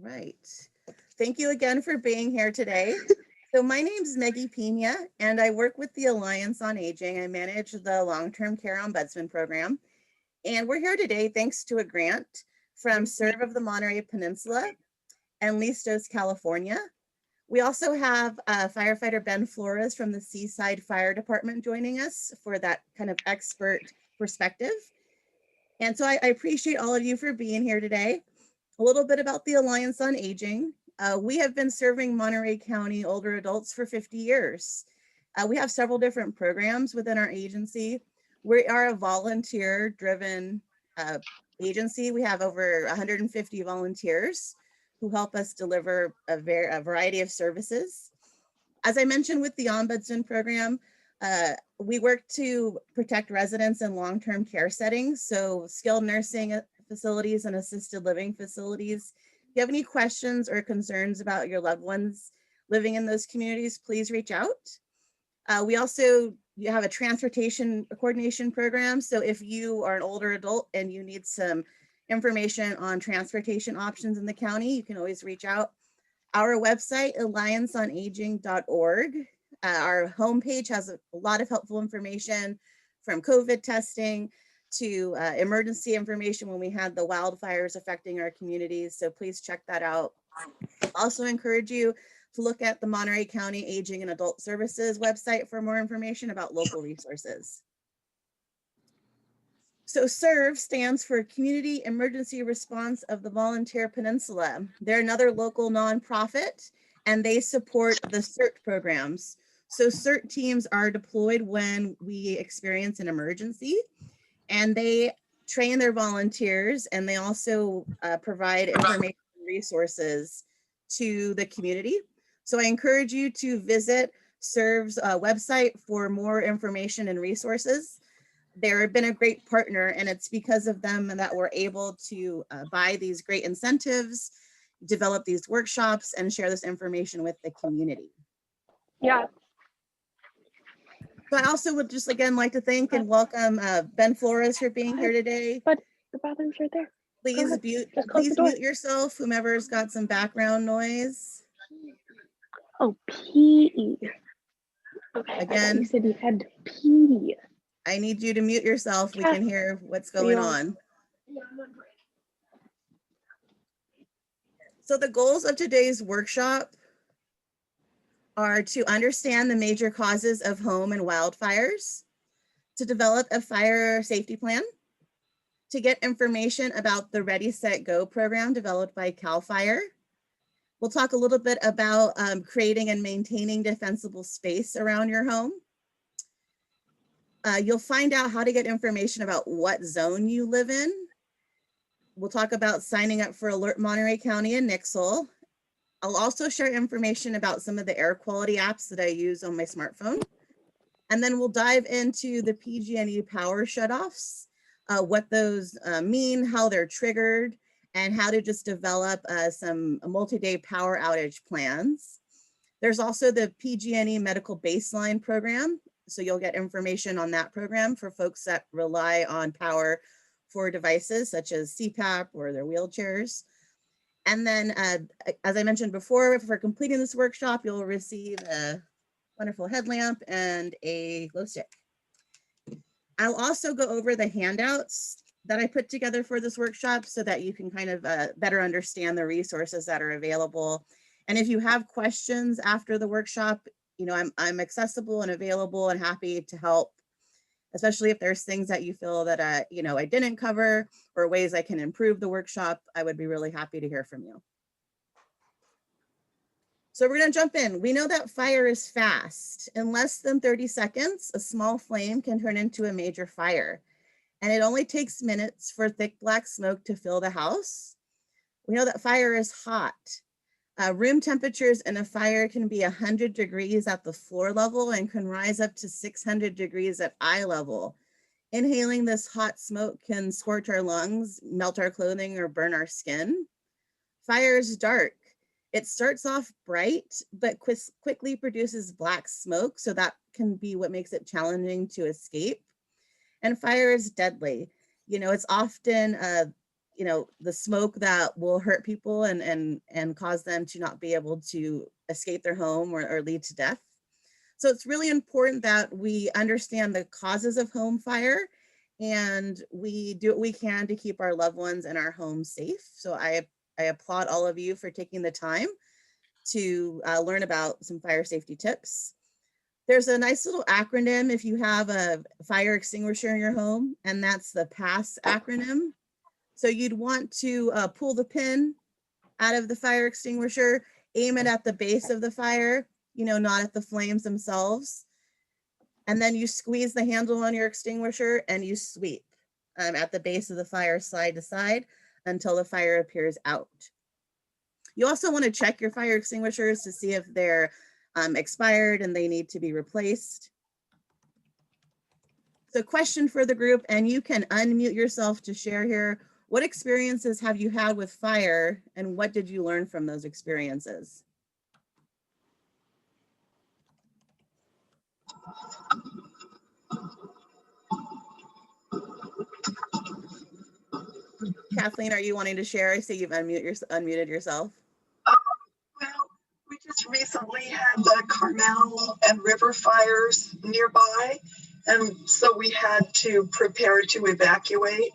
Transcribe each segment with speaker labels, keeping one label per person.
Speaker 1: Right. Thank you again for being here today. So my name is Maggie Pena, and I work with the Alliance on Aging. I manage the Long-Term Care Ombudsman Program. And we're here today thanks to a grant from Serve of the Monterey Peninsula and Listos, California. We also have firefighter Ben Flores from the Seaside Fire Department joining us for that kind of expert perspective. And so I appreciate all of you for being here today. A little bit about the Alliance on Aging. We have been serving Monterey County older adults for 50 years. We have several different programs within our agency. We are a volunteer-driven agency. We have over 150 volunteers who help us deliver a variety of services. As I mentioned with the Ombudsman program, we work to protect residents in long-term care settings, so skilled nursing facilities and assisted living facilities. If you have any questions or concerns about your loved ones living in those communities, please reach out. We also have a transportation coordination program. So if you are an older adult and you need some information on transportation options in the county, you can always reach out. Our website, allianceonaging.org. Our homepage has a lot of helpful information from COVID testing to emergency information when we had the wildfires affecting our communities. So please check that out. Also encourage you to look at the Monterey County Aging and Adult Services website for more information about local resources. So SERVE stands for Community Emergency Response of the Volunteer Peninsula. They're another local nonprofit, and they support the CERT programs. So CERT teams are deployed when we experience an emergency, and they train their volunteers, and they also provide information and resources to the community. So I encourage you to visit SERVE's website for more information and resources. They've been a great partner, and it's because of them that we're able to buy these great incentives, develop these workshops, and share this information with the community.
Speaker 2: Yeah.
Speaker 1: So I also would just again like to thank and welcome Ben Flores for being here today.
Speaker 2: But the bathroom's right there.
Speaker 1: Please mute yourself, whomever's got some background noise.
Speaker 2: Oh, PE. Okay.
Speaker 1: Again,
Speaker 2: you said you had PE.
Speaker 1: I need you to mute yourself. We can hear what's going on. So the goals of today's workshop are to understand the major causes of home and wildfires, to develop a fire safety plan, to get information about the Ready, Set, Go program developed by CAL FIRE. We'll talk a little bit about creating and maintaining defensible space around your home. You'll find out how to get information about what zone you live in. We'll talk about signing up for Alert Monterey County and Nixle. I'll also share information about some of the air quality apps that I use on my smartphone. And then we'll dive into the PG&E power shutoffs, what those mean, how they're triggered, and how to just develop some multi-day power outage plans. There's also the PG&E medical baseline program. So you'll get information on that program for folks that rely on power for devices such as CPAP or their wheelchairs. And then, as I mentioned before, for completing this workshop, you'll receive a wonderful headlamp and a glow stick. I'll also go over the handouts that I put together for this workshop so that you can kind of better understand the resources that are available. And if you have questions after the workshop, you know, I'm accessible and available and happy to help, especially if there's things that you feel that, you know, I didn't cover or ways I can improve the workshop. I would be really happy to hear from you. So we're going to jump in. We know that fire is fast. In less than 30 seconds, a small flame can turn into a major fire. And it only takes minutes for thick black smoke to fill the house. We know that fire is hot. Room temperatures in a fire can be 100 degrees at the floor level and can rise up to 600 degrees at eye level. Inhaling this hot smoke can scorch our lungs, melt our clothing, or burn our skin. Fire is dark. It starts off bright, but quickly produces black smoke. So that can be what makes it challenging to escape. And fire is deadly. It's often, the smoke that will hurt people and cause them to not be able to escape their home or lead to death. So it's really important that we understand the causes of home fire and we do what we can to keep our loved ones and our homes safe. So I applaud all of you for taking the time to learn about some fire safety tips. There's a nice little acronym if you have a fire extinguisher in your home, and that's the PASS acronym. So you'd want to pull the pin out of the fire extinguisher, aim it at the base of the fire, not at the flames themselves. And then you squeeze the handle on your extinguisher and you sweep at the base of the fire side to side until the fire appears out. You also want to check your fire extinguishers to see if they're expired and they need to be replaced. So question for the group, and you can unmute yourself to share here. What experiences have you had with fire and what did you learn from those experiences? Kathleen, are you wanting to share? I see you've unmuted yourself.
Speaker 3: Well, we just recently had the Carmel and River fires nearby, and so we had to prepare to evacuate,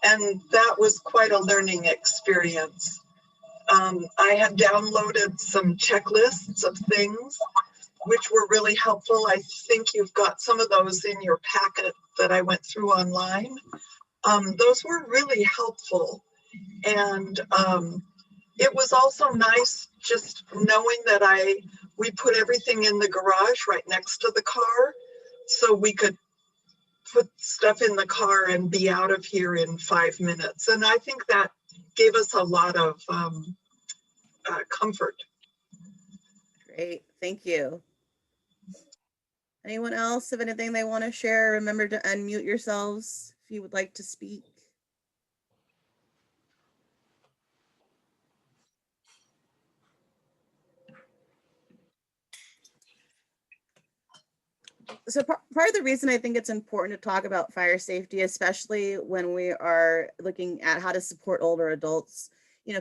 Speaker 3: and that was quite a learning experience. I had downloaded some checklists of things which were really helpful. I think you've got some of those in your packet that I went through online. Those were really helpful, and it was also nice just knowing that we put everything in the garage right next to the car, so we could put stuff in the car and be out of here in 5 minutes. And I think that gave us a lot of comfort.
Speaker 1: Great, thank you. Anyone else have anything they want to share? Remember to unmute yourselves if you would like to speak. So part of the reason I think it's important to talk about fire safety, especially when we are looking at how to support older adults,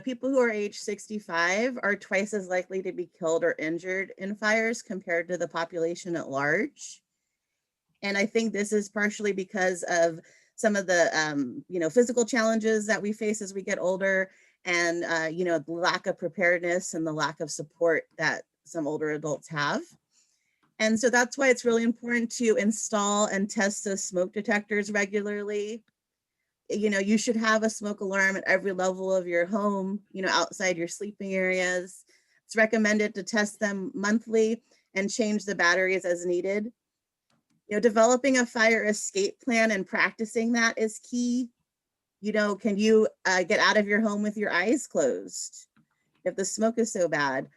Speaker 1: people who are age 65 are twice as likely to be killed or injured in fires compared to the population at large. And I think this is partially because of some of the, physical challenges that we face as we get older and, the lack of preparedness and the lack of support that some older adults have. And so that's why it's really important to install and test those smoke detectors regularly. You should have a smoke alarm at every level of your home, outside your sleeping areas. It's recommended to test them monthly and change the batteries as needed. Developing a fire escape plan and practicing that is key. Can you get out of your home with your eyes closed if the smoke is so bad?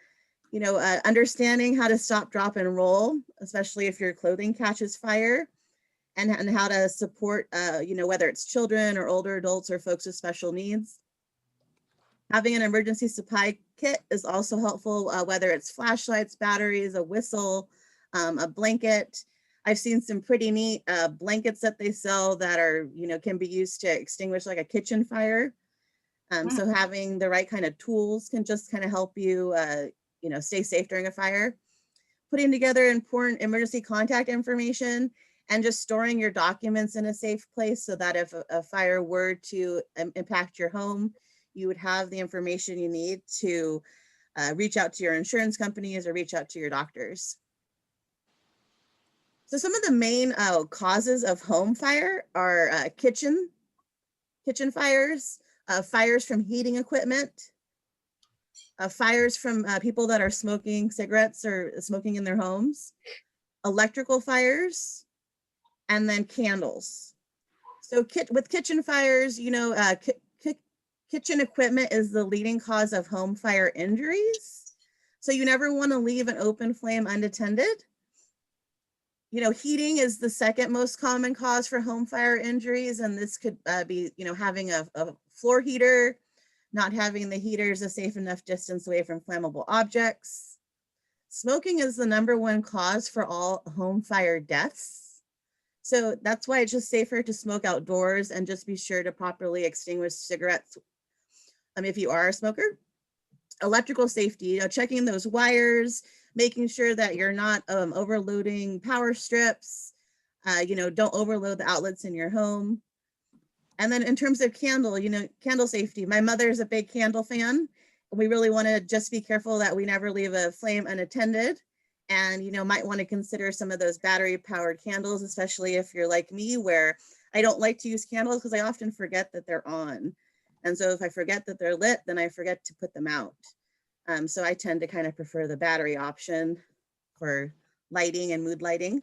Speaker 1: Understanding how to stop, drop, and roll, especially if your clothing catches fire, and how to support, whether it's children or older adults or folks with special needs. Having an emergency supply kit is also helpful, whether it's flashlights, batteries, a whistle, a blanket. I've seen some pretty neat blankets that they sell that are, can be used to extinguish like a kitchen fire. So having the right kind of tools can just kind of help you, stay safe during a fire. Putting together important emergency contact information and just storing your documents in a safe place so that if a fire were to impact your home, you would have the information you need to reach out to your insurance companies or reach out to your doctors. So some of the main causes of home fire are kitchen fires, fires from heating equipment, fires from people that are smoking cigarettes or smoking in their homes, electrical fires, and then candles. So with kitchen fires, kitchen equipment is the leading cause of home fire injuries. So you never want to leave an open flame unattended. Heating is the second most common cause for home fire injuries, and this could be, having a floor heater, not having the heaters a safe enough distance away from flammable objects. Smoking is the #1 cause for all home fire deaths. So that's why it's just safer to smoke outdoors, and just be sure to properly extinguish cigarettes if you are a smoker. Electrical safety, checking those wires, making sure that you're not overloading power strips, don't overload the outlets in your home. And then in terms of candle safety, my mother is a big candle fan. We really want to just be careful that we never leave a flame unattended, and might want to consider some of those battery powered candles, especially if you're like me, where I don't like to use candles because I often forget that they're on. And so if I forget that they're lit, then I forget to put them out. So I tend to kind of prefer the battery option for lighting and mood lighting.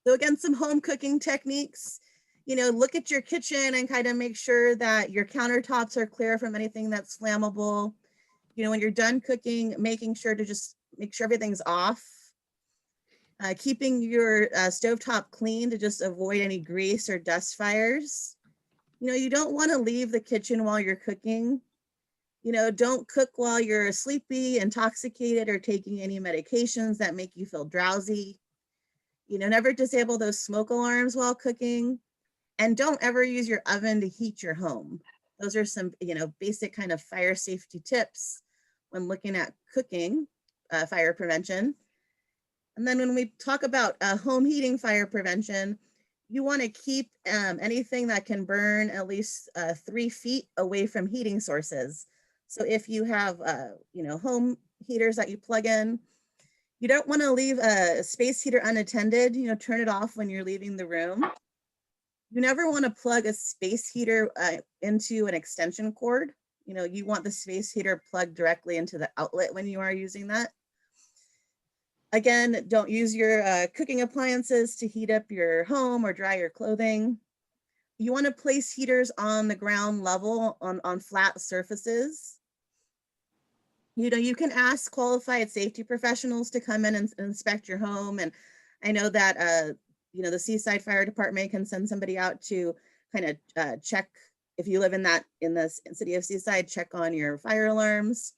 Speaker 1: So again, some home cooking techniques. Look at your kitchen and kind of make sure that your countertops are clear from anything that's flammable. When you're done cooking, making sure to just make sure everything's off. Keeping your stovetop clean to just avoid any grease or dust fires. You don't want to leave the kitchen while you're cooking. Don't cook while you're sleepy, intoxicated, or taking any medications that make you feel drowsy. Never disable those smoke alarms while cooking. And don't ever use your oven to heat your home. Those are some, basic kind of fire safety tips when looking at cooking, fire prevention. And then when we talk about home heating fire prevention, you want to keep anything that can burn at least 3 feet away from heating sources. So if you have, home heaters that you plug in, you don't want to leave a space heater unattended. Turn it off when you're leaving the room. You never want to plug a space heater into an extension cord. You want the space heater plugged directly into the outlet when you are using that. Again, don't use your cooking appliances to heat up your home or dry your clothing. You want to place heaters on the ground level on flat surfaces. You can ask qualified safety professionals to come in and inspect your home. And I know that the Seaside Fire Department can send somebody out to kind of check, if you live in the city of Seaside, check on your fire alarms,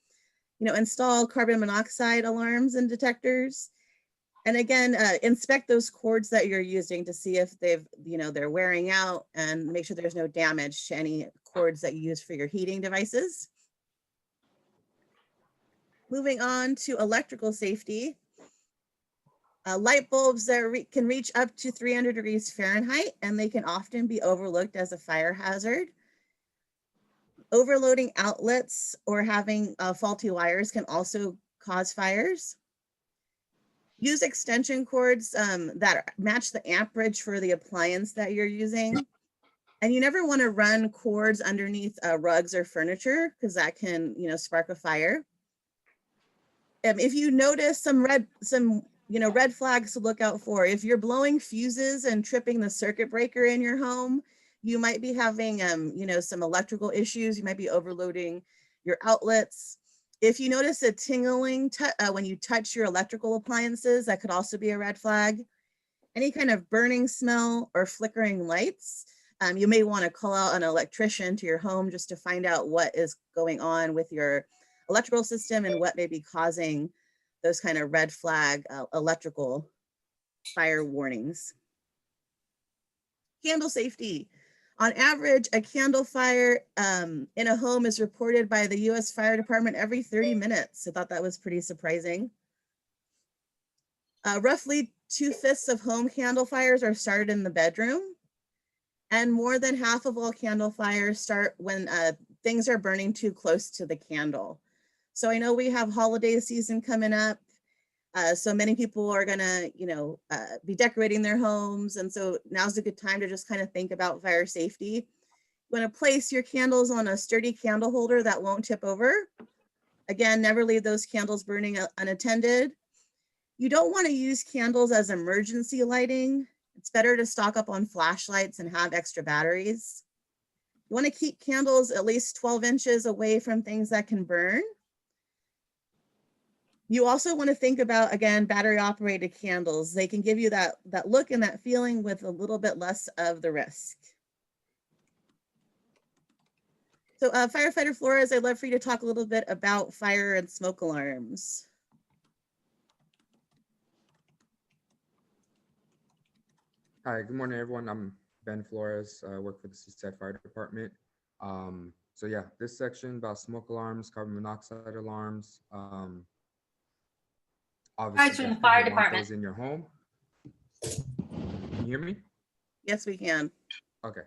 Speaker 1: install carbon monoxide alarms and detectors. And again, inspect those cords that you're using to see if they're wearing out, and make sure there's no damage to any cords that you use for your heating devices. Moving on to electrical safety. Light bulbs that can reach up to 300 degrees Fahrenheit, and they can often be overlooked as a fire hazard. Overloading outlets or having faulty wires can also cause fires. Use extension cords that match the amperage for the appliance that you're using. And you never want to run cords underneath rugs or furniture, because that can, spark a fire. If you notice some red flags to look out for, if you're blowing fuses and tripping the circuit breaker in your home, you might be having, some electrical issues. You might be overloading your outlets. If you notice a tingling when you touch your electrical appliances, that could also be a red flag. Any kind of burning smell or flickering lights, you may want to call out an electrician to your home just to find out what is going on with your electrical system and what may be causing those kind of red flag electrical fire warnings. Candle safety. On average, a candle fire in a home is reported by the U.S. Fire Department every 30 minutes. I thought that was pretty surprising. Roughly 2/5 of home candle fires are started in the bedroom, and more than half of all candle fires start when things are burning too close to the candle. So I know we have holiday season coming up. So many people are gonna, be decorating their homes. And so now's a good time to just kind of think about fire safety. You wanna place your candles on a sturdy candle holder that won't tip over. Again, never leave those candles burning unattended. You don't wanna use candles as emergency lighting. It's better to stock up on flashlights and have extra batteries. You wanna keep candles at least 12 inches away from things that can burn. You also want to think about, again, battery operated candles. They can give you that look and that feeling with a little bit less of the risk. So Firefighter Flores, I'd love for you to talk a little bit about fire and smoke alarms.
Speaker 4: Hi, good morning, everyone. I'm Ben Flores. I work for the Seaside Fire Department. So yeah, this section about smoke alarms, carbon monoxide alarms. Obviously,
Speaker 5: from the
Speaker 4: definitely
Speaker 5: fire
Speaker 4: you want
Speaker 5: department.
Speaker 4: those in your home. Can you hear me?
Speaker 1: Yes, we can.
Speaker 4: Okay.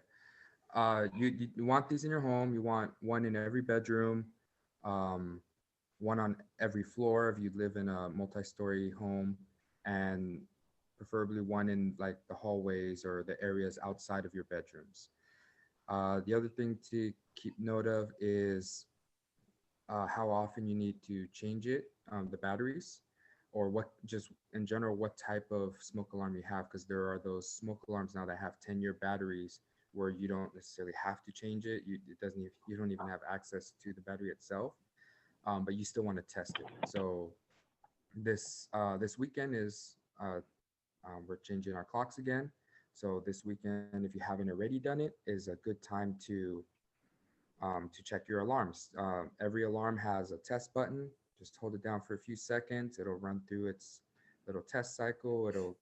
Speaker 4: You want these in your home. You want one in every bedroom, one on every floor if you live in a multi-story home, and preferably one in like the hallways or the areas outside of your bedrooms. The other thing to keep note of is how often you need to change it, the batteries, or what, just in general, what type of smoke alarm you have, because there are those smoke alarms now that have 10-year batteries where you don't necessarily have to change it. You don't even have access to the battery itself, but you still want to test it. So this weekend is we're changing our clocks again. So this weekend, if you haven't already done it, is a good time to check your alarms. Every alarm has a test button. Just hold it down for a few seconds. It'll run through its little test cycle. It'll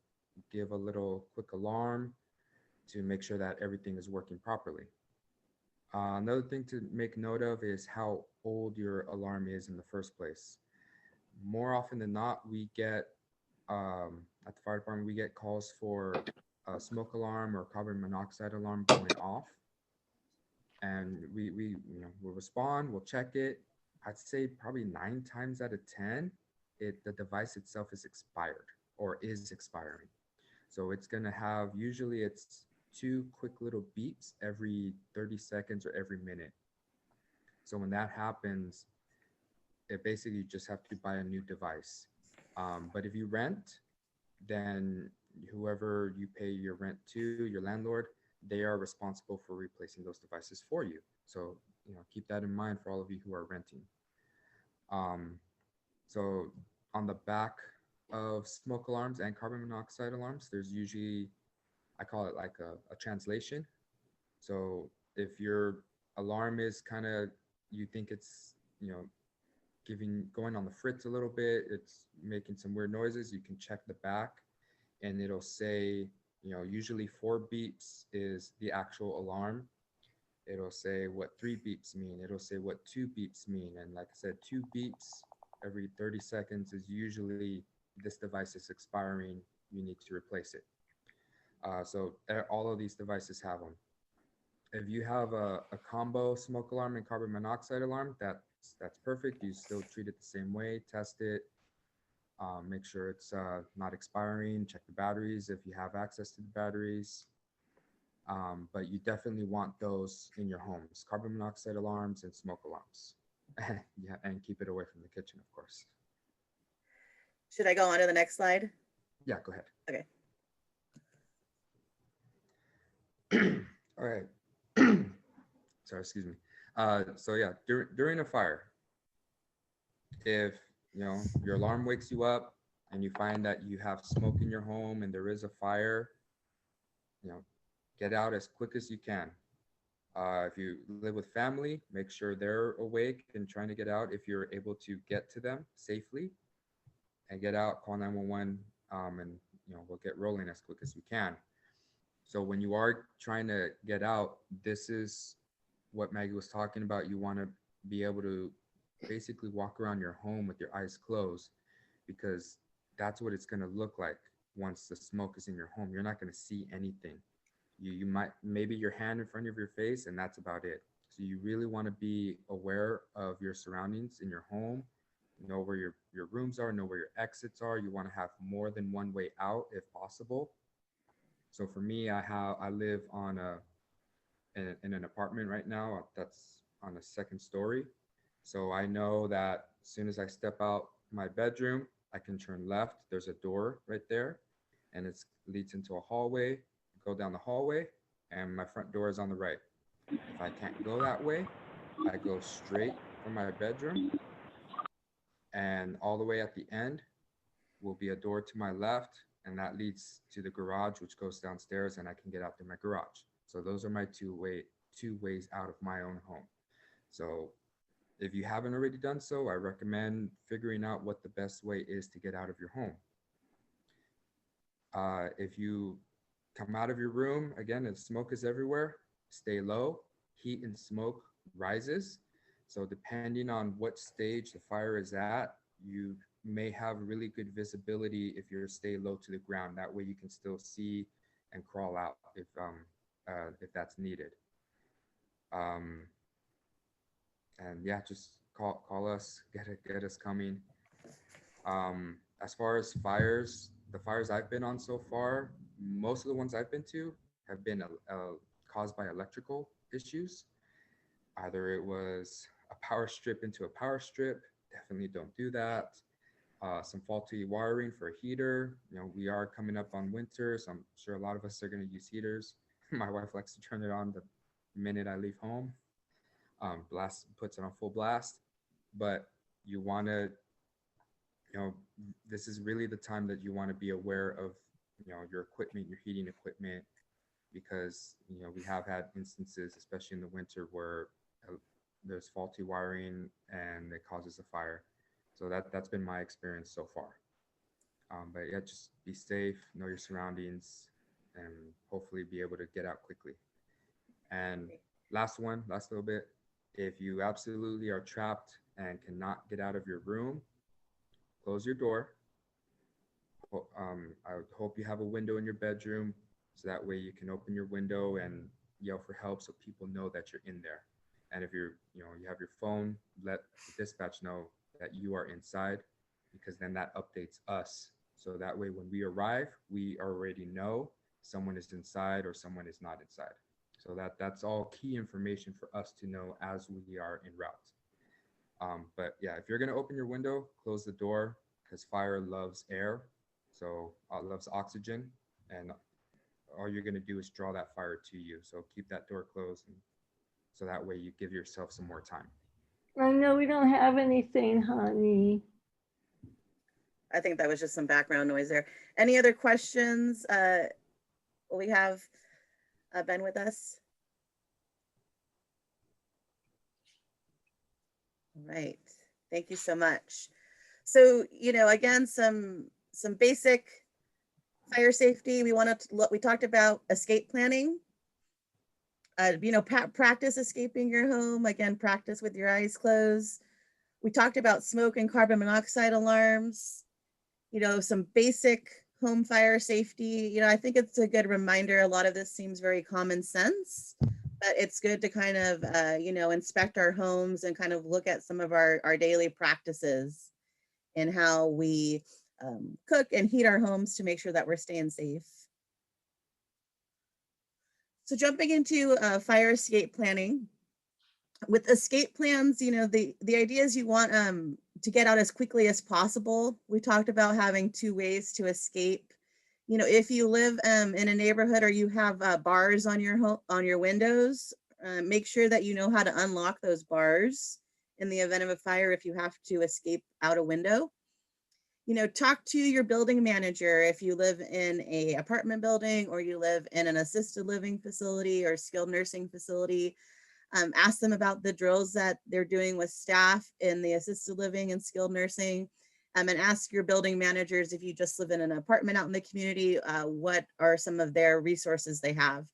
Speaker 4: give a little quick alarm to make sure that everything is working properly. Another thing to make note of is how old your alarm is in the first place. More often than not, we get at the fire department, we get calls for a smoke alarm or carbon monoxide alarm going off, and we'll respond, we'll check it. I'd say probably 9 times out of 10, the device itself is expired or is expiring. So it's gonna have, usually it's 2 quick little beeps every 30 seconds or every minute. So when that happens, it basically you just have to buy a new device. But if you rent, then whoever you pay your rent to, your landlord, they are responsible for replacing those devices for you. So, keep that in mind for all of you who are renting. So on the back of smoke alarms and carbon monoxide alarms, there's usually, I call it like a translation. So if your alarm is kind of, you think it's, going on the fritz a little bit, it's making some weird noises, you can check the back and it'll say, usually 4 beeps is the actual alarm. It'll say what 3 beeps mean. It'll say what 2 beeps mean. And like I said, 2 beeps every 30 seconds is usually this device is expiring. You need to replace it. So all of these devices have them. If you have a combo smoke alarm and carbon monoxide alarm, that's perfect. You still treat it the same way, test it, make sure it's not expiring, check the batteries if you have access to the batteries. But you definitely want those in your homes, carbon monoxide alarms and smoke alarms. Yeah, and keep it away from the kitchen, of course.
Speaker 1: Should I go on to the next slide?
Speaker 4: Yeah, go ahead.
Speaker 1: Okay.
Speaker 4: All right. Sorry, excuse me. So yeah, during a fire, if your alarm wakes you up and you find that you have smoke in your home and there is a fire, get out as quick as you can. If you live with family, make sure they're awake and trying to get out. If you're able to get to them safely and get out, call 911, and we'll get rolling as quick as we can. So when you are trying to get out, this is what Maggie was talking about. You want to be able to basically walk around your home with your eyes closed, because that's what it's going to look like once the smoke is in your home. You're not going to see anything. You might, maybe your hand in front of your face, and that's about it. So you really want to be aware of your surroundings in your home, know where your rooms are, know where your exits are. You want to have more than one way out if possible. So for me, I live in an apartment right now that's on a 2nd story. So I know that as soon as I step out my bedroom, I can turn left. There's a door right there, and it leads into a hallway. Go down the hallway, and my front door is on the right. If I can't go that way, I go straight from my bedroom, and all the way at the end will be a door to my left, and that leads to the garage, which goes downstairs, and I can get out through my garage. So those are my two ways out of my own home. So if you haven't already done so, I recommend figuring out what the best way is to get out of your home. If you come out of your room, again, if smoke is everywhere, stay low. Heat and smoke rises. So depending on what stage the fire is at, you may have really good visibility if you're stay low to the ground. That way you can still see and crawl out if that's needed. And yeah, just call us, get us coming. As far as fires, the fires I've been on so far, most of the ones I've been to have been caused by electrical issues. Either it was a power strip into a power strip, definitely don't do that. Some faulty wiring for a heater. You know, we are coming up on winter, so I'm sure a lot of us are going to use heaters. My wife likes to turn it on the minute I leave home. Puts it on full blast, but you want to, you know, this is really the time that you want to be aware of, you know, your equipment, your heating equipment, because, you know, we have had instances, especially in the winter, where there's faulty wiring and it causes a fire. So that's been my experience so far. But yeah, just be safe, know your surroundings, and hopefully be able to get out quickly. And last little bit, if you absolutely are trapped and cannot get out of your room, close your door. I would hope you have a window in your bedroom, so that way you can open your window and yell for help so people know that you're in there. And if you have your phone, let the dispatch know that you are inside, because then that updates us. So that way when we arrive, we already know someone is inside or someone is not inside. So that's all key information for us to know as we are en route. But yeah, if you're gonna open your window, close the door, because fire loves air. So it loves oxygen, and all you're gonna do is draw that fire to you. So keep that door closed, so that way you give yourself some more time.
Speaker 5: I know we don't have anything, honey.
Speaker 1: I think that was just some background noise there. Any other questions? We have Ben with us. All right, thank you so much. So, you know, again, some basic fire safety. We talked about escape planning. You know, practice escaping your home. Again, practice with your eyes closed. We talked about smoke and carbon monoxide alarms. You know, some basic home fire safety. You know, I think it's a good reminder. A lot of this seems very common sense, but it's good to kind of, you know, inspect our homes and kind of look at some of our daily practices and how we cook and heat our homes to make sure that we're staying safe. So jumping into fire escape planning. With escape plans, you know, the idea is you want to get out as quickly as possible. We talked about having 2 ways to escape. You know, if you live in a neighborhood or you have bars on your windows, make sure that you know how to unlock those bars in the event of a fire if you have to escape out a window. You know, talk to your building manager if you live in a apartment building or you live in an assisted living facility or skilled nursing facility. Ask them about the drills that they're doing with staff in the assisted living and skilled nursing. And ask your building managers, if you just live in an apartment out in the community, what are some of their resources they have.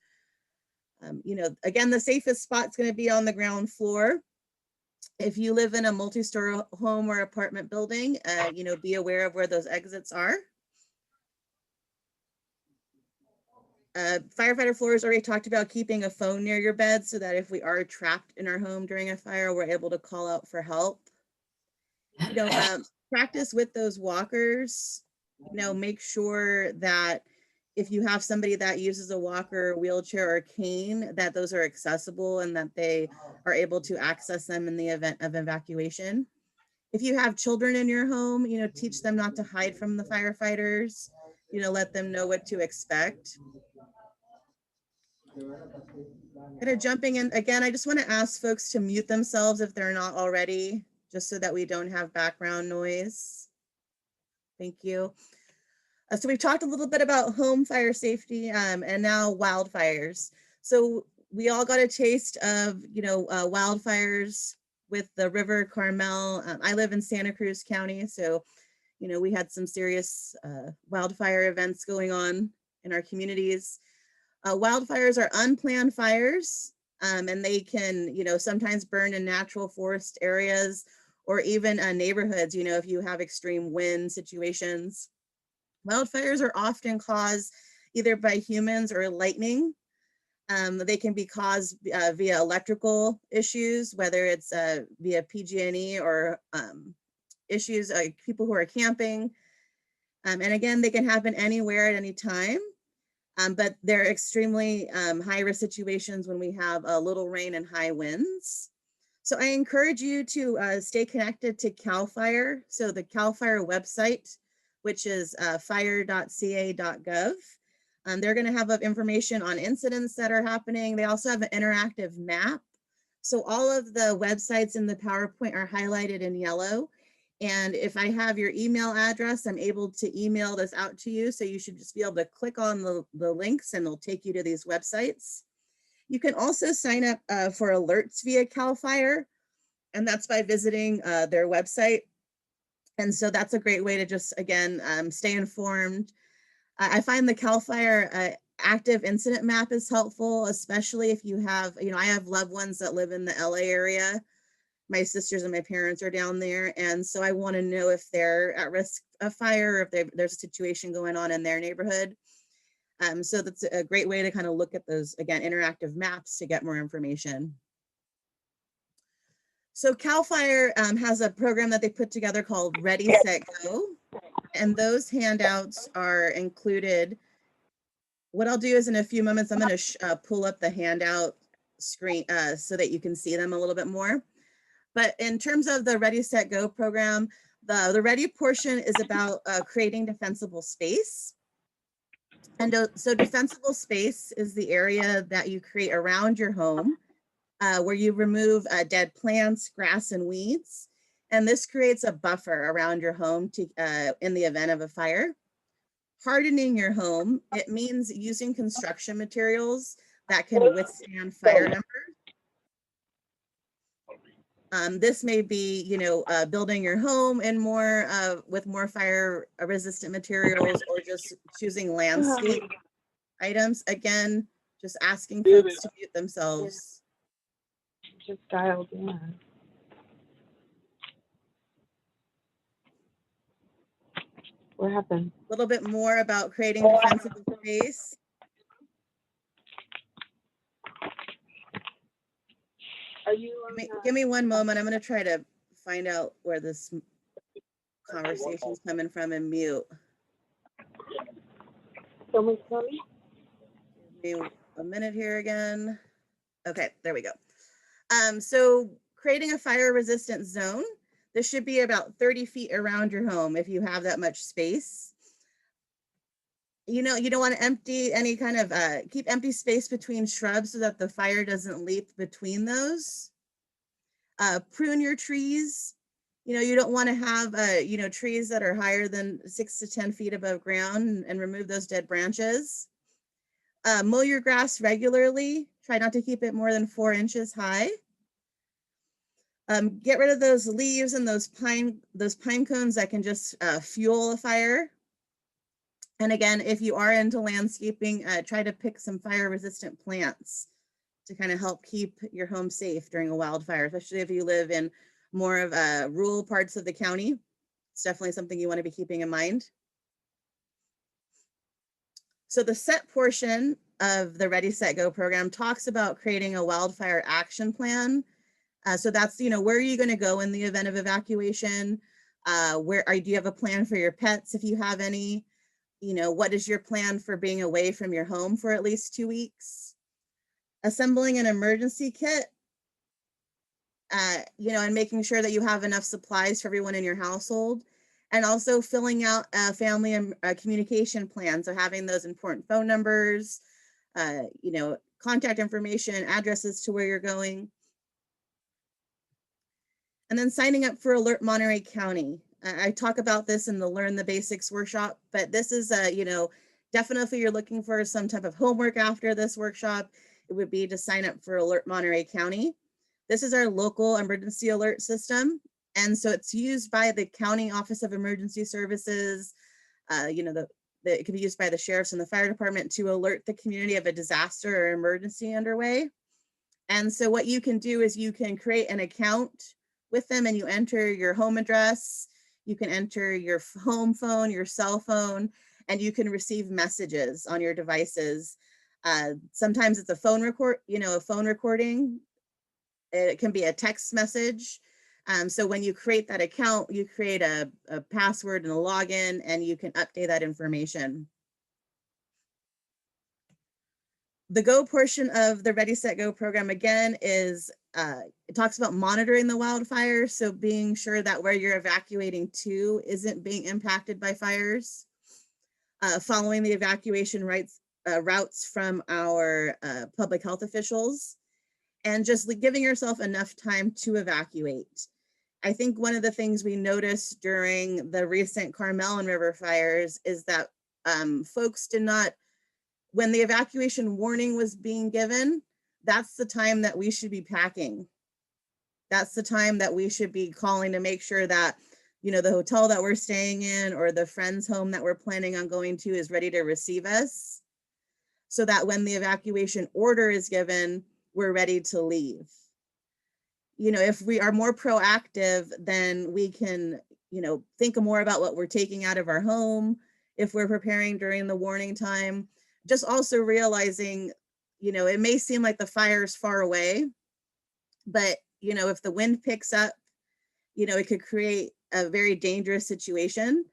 Speaker 1: You know, again, the safest spot's going to be on the ground floor. If you live in a multi-story home or apartment building, you know, be aware of where those exits are. Firefighter Flores already talked about keeping a phone near your bed so that if we are trapped in our home during a fire, we're able to call out for help. You know, practice with those walkers. You know, make sure that if you have somebody that uses a walker, wheelchair, or cane, that those are accessible and that they are able to access them in the event of evacuation. If you have children in your home, you know, teach them not to hide from the firefighters. You know, let them know what to expect. Kind of jumping in again, I just want to ask folks to mute themselves if they're not already, just so that we don't have background noise. Thank you. So we've talked a little bit about home fire safety and now wildfires. So we all got a taste of, wildfires with the River Carmel. I live in Santa Cruz County, so, we had some serious wildfire events going on in our communities. Wildfires are unplanned fires, and they can, sometimes burn in natural forest areas or even neighborhoods, if you have extreme wind situations. Wildfires are often caused either by humans or lightning. They can be caused via electrical issues, whether it's via PG&E or issues like people who are camping. And again, they can happen anywhere at any time, but they're extremely high-risk situations when we have a little rain and high winds. So I encourage you to stay connected to CAL FIRE. So the CAL FIRE website, which is fire.ca.gov. They're going to have information on incidents that are happening. They also have an interactive map. So all of the websites in the PowerPoint are highlighted in yellow. And if I have your email address, I'm able to email this out to you. So you should just be able to click on the links and they'll take you to these websites. You can also sign up for alerts via CAL FIRE, and that's by visiting their website. And so that's a great way to just, again, stay informed. I find the CAL FIRE active incident map is helpful, especially if you have, I have loved ones that live in the LA area. My sisters and my parents are down there. And so I want to know if they're at risk of fire, or if there's a situation going on in their neighborhood. So that's a great way to kind of look at those, again, interactive maps to get more information. So CAL FIRE has a program that they put together called Ready, Set, Go. And those handouts are included. What I'll do is in a few moments, I'm going to pull up the handout screen so that you can see them a little bit more. But in terms of the Ready, Set, Go program, the Ready portion is about creating defensible space. And so defensible space is the area that you create around your home where you remove dead plants, grass, and weeds. And this creates a buffer around your home to, in the event of a fire. Hardening your home, it means using construction materials that can withstand fire numbers. This may be, building your home in with more fire resistant materials, or just choosing landscape items. Again, just asking folks to mute themselves.
Speaker 2: Just dialed in. What happened?
Speaker 1: A little bit more about creating defensible space.
Speaker 2: Are you?
Speaker 1: Give me one moment. I'm going to try to find out where this conversation's coming from and mute.
Speaker 2: Someone's coming?
Speaker 1: Give me a minute here again. Okay, there we go. So creating a fire resistant zone. This should be about 30 feet around your home if you have that much space. You don't want to empty any kind of, keep empty space between shrubs so that the fire doesn't leap between those. Prune your trees. You don't want to have, trees that are higher than 6 to 10 feet above ground, and remove those dead branches. Mow your grass regularly. Try not to keep it more than 4 inches high. Get rid of those leaves and those pine cones that can just fuel a fire. And again, if you are into landscaping, try to pick some fire resistant plants to kind of help keep your home safe during a wildfire, especially if you live in more of rural parts of the county. It's definitely something you want to be keeping in mind. So the set portion of the Ready, Set, Go program talks about creating a wildfire action plan. So that's, where are you going to go in the event of evacuation? Do you have a plan for your pets if you have any? What is your plan for being away from your home for at least 2 weeks? Assembling an emergency kit, and making sure that you have enough supplies for everyone in your household. And also filling out a family and communication plan. So having those important phone numbers, contact information, addresses to where you're going. And then signing up for Alert Monterey County. I talk about this in the Learn the Basics workshop, but this is, definitely if you're looking for some type of homework after this workshop, would be to sign up for Alert Monterey County. This is our local emergency alert system. And so it's used by the County Office of Emergency Services. It can be used by the sheriffs and the fire department to alert the community of a disaster or emergency underway. And so what you can do is you can create an account with them and you enter your home address, you can enter your home phone, your cell phone, and you can receive messages on your devices. Sometimes it's a phone recording. It can be a text message. So when you create that account, you create a password and a login, and you can update that information. The Go portion of the Ready, Set, Go program, again, is it talks about monitoring the wildfires. So being sure that where you're evacuating to isn't being impacted by fires. Following the evacuation routes from our public health officials, and just giving yourself enough time to evacuate. I think one of the things we noticed during the recent Carmel and River fires is that folks did not, when the evacuation warning was being given, that's the time that we should be packing. That's the time that we should be calling to make sure that, the hotel that we're staying in or the friend's home that we're planning on going to is ready to receive us, so that when the evacuation order is given, we're ready to leave. If we are more proactive, then we can, think more about what we're taking out of our home if we're preparing during the warning time. Just also realizing, it may seem like the fire is far away, but, if the wind picks up, it could create a very dangerous situation.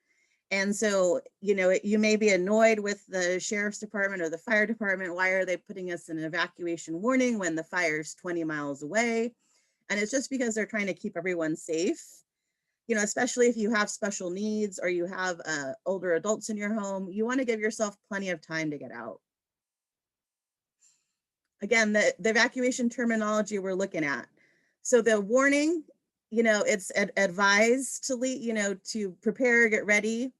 Speaker 1: And so, you may be annoyed with the sheriff's department or the fire department. Why are they putting us in an evacuation warning when the fire's 20 miles away? And it's just because they're trying to keep everyone safe, especially if you have special needs or you have older adults in your home. You want to give yourself plenty of time to get out. Again, the evacuation terminology we're looking at. So the warning, it's advised to leave, to prepare, get ready.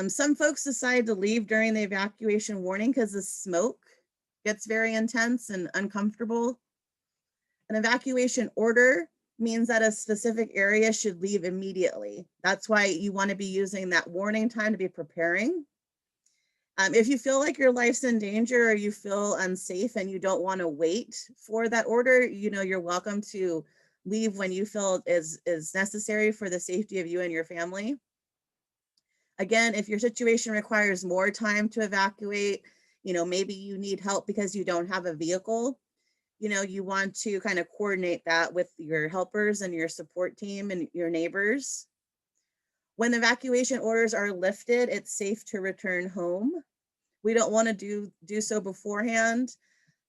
Speaker 1: Some folks decide to leave during the evacuation warning because the smoke gets very intense and uncomfortable. An evacuation order means that a specific area should leave immediately. That's why you want to be using that warning time to be preparing. If you feel like your life's in danger or you feel unsafe and you don't want to wait for that order, you're welcome to leave when you feel is necessary for the safety of you and your family. Again, if your situation requires more time to evacuate, maybe you need help because you don't have a vehicle, you want to kind of coordinate that with your helpers and your support team and your neighbors. When evacuation orders are lifted, it's safe to return home. We don't want to do so beforehand.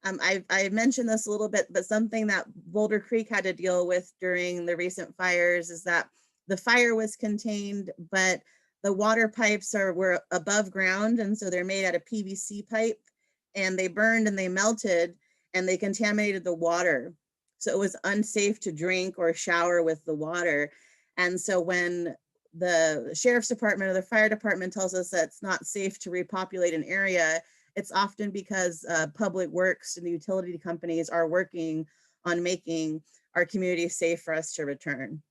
Speaker 1: I mentioned this a little bit, but something that Boulder Creek had to deal with during the recent fires is that the fire was contained, but the water pipes were above ground, and so they're made out of PVC pipe, and they burned and they melted, and they contaminated the water. So it was unsafe to drink or shower with the water. And so when the sheriff's department or the fire department tells us that it's not safe to repopulate an area, it's often because public works and the utility companies are working on making our community safe for us to return.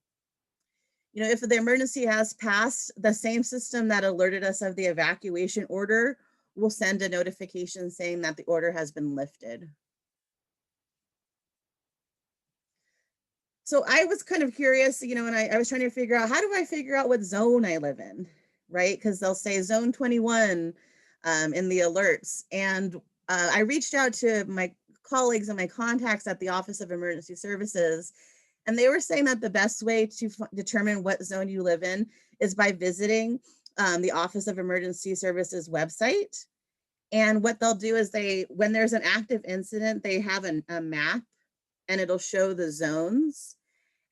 Speaker 1: If the emergency has passed, the same system that alerted us of the evacuation order will send a notification saying that the order has been lifted. So I was kind of curious, and I was trying to figure out, how do I figure out what zone I live in, right? Because they'll say zone 21 in the alerts. And I reached out to my colleagues and my contacts at the Office of Emergency Services, and they were saying that the best way to determine what zone you live in is by visiting the Office of Emergency Services website. And what they'll do is when there's an active incident, they have a map, and it'll show the zones.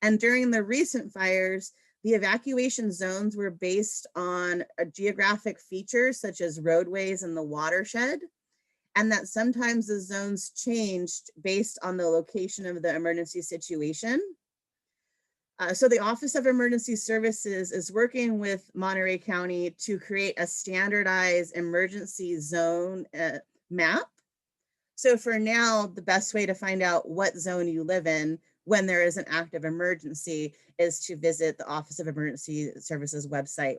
Speaker 1: And during the recent fires, the evacuation zones were based on geographic features such as roadways and the watershed, and that sometimes the zones changed based on the location of the emergency situation. So the Office of Emergency Services is working with Monterey County to create a standardized emergency zone map. So for now, the best way to find out what zone you live in when there is an active emergency is to visit the Office of Emergency Services website.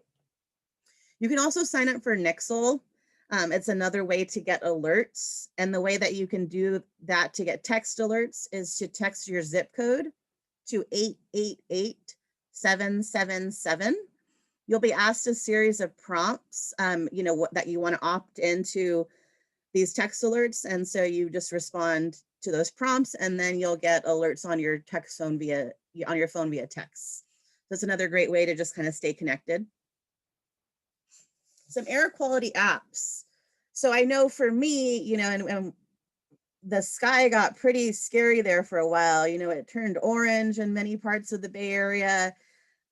Speaker 1: You can also sign up for Nixle. It's another way to get alerts. And the way that you can do that to get text alerts is to text your zip code to 888-777. You'll be asked a series of prompts, that you want to opt into these text alerts. And so you just respond to those prompts, and then you'll get alerts on your phone via text. That's another great way to just kind of stay connected. Some air quality apps. So I know for me, and the sky got pretty scary there for a while. It turned orange in many parts of the Bay Area.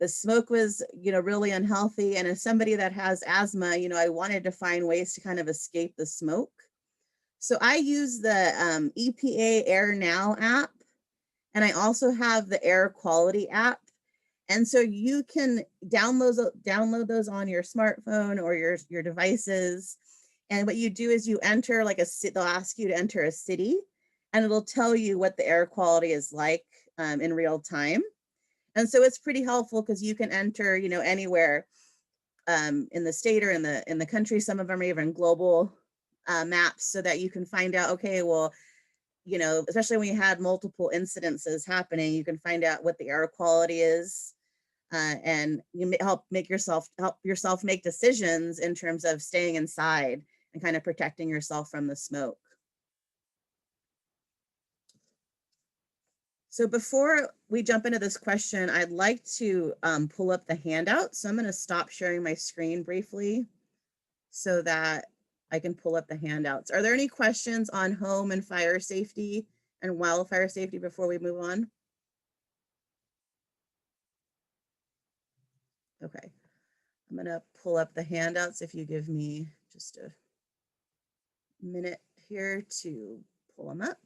Speaker 1: The smoke was, really unhealthy. And as somebody that has asthma, I wanted to find ways to kind of escape the smoke. So I use the EPA Air Now app, and I also have the air quality app. And so you can download those on your smartphone or your devices. And what you do is you enter they'll ask you to enter a city, and it'll tell you what the air quality is like in real time. And so it's pretty helpful because you can enter, anywhere in the state or in the country. Some of them are even global maps, so that you can find out, okay, well, especially when you had multiple incidences happening, you can find out what the air quality is, and you help yourself make decisions in terms of staying inside and kind of protecting yourself from the smoke. So before we jump into this question, I'd like to pull up the handout. So I'm going to stop sharing my screen briefly so that I can pull up the handouts. Are there any questions on home and fire safety and wildfire safety before we move on? Okay, I'm going to pull up the handouts if you give me just a minute here to pull them up.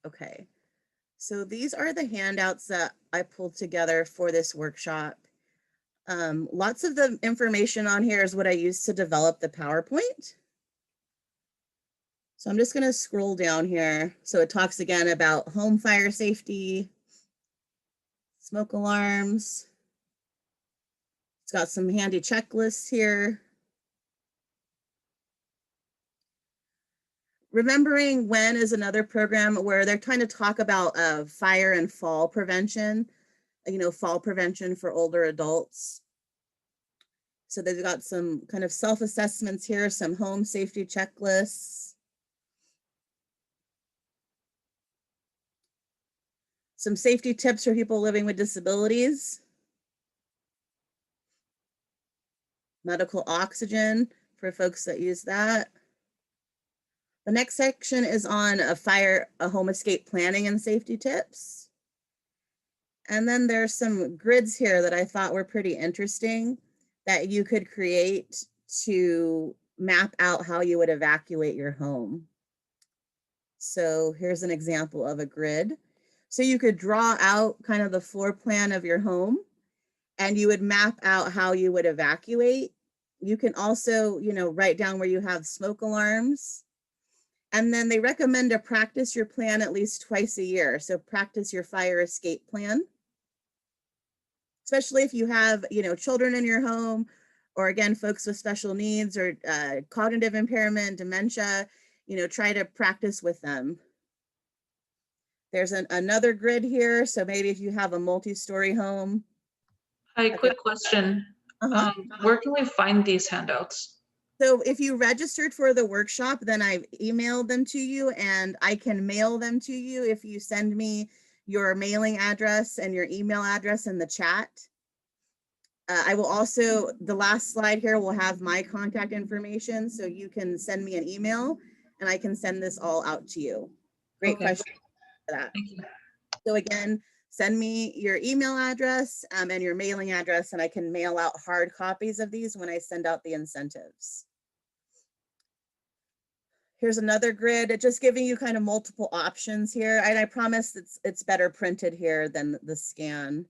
Speaker 1: Okay, so these are the handouts that I pulled together for this workshop. Lots of the information on here is what I used to develop the PowerPoint. So I'm just going to scroll down here. So it talks again about home fire safety, smoke alarms. It's got some handy checklists here. Remembering When is another program where they're trying to talk about fire and fall prevention, fall prevention for older adults. So they've got some kind of self-assessments here, some home safety checklists, some safety tips for people living with disabilities, medical oxygen for folks that use that. The next section is on a home escape planning and safety tips. And then there's some grids here that I thought were pretty interesting that you could create to map out how you would evacuate your home. So here's an example of a grid. So you could draw out kind of the floor plan of your home, and you would map out how you would evacuate. You can also, write down where you have smoke alarms. And then they recommend to practice your plan at least twice a year. So practice your fire escape plan, especially if you have, children in your home, or again, folks with special needs or cognitive impairment, dementia, try to practice with them. There's another grid here. So maybe if you have a multi-story home.
Speaker 6: Hi, quick question. Where can we find these handouts?
Speaker 1: So if you registered for the workshop, then I've emailed them to you, and I can mail them to you if you send me your mailing address and your email address in the chat. I will also, the last slide here will have my contact information, so you can send me an email and I can send this all out to you. Great question for that.
Speaker 6: Thank you.
Speaker 1: So again, send me your email address and your mailing address, and I can mail out hard copies of these when I send out the incentives. Here's another grid, just giving you kind of multiple options here. And I promise it's better printed here than the scan.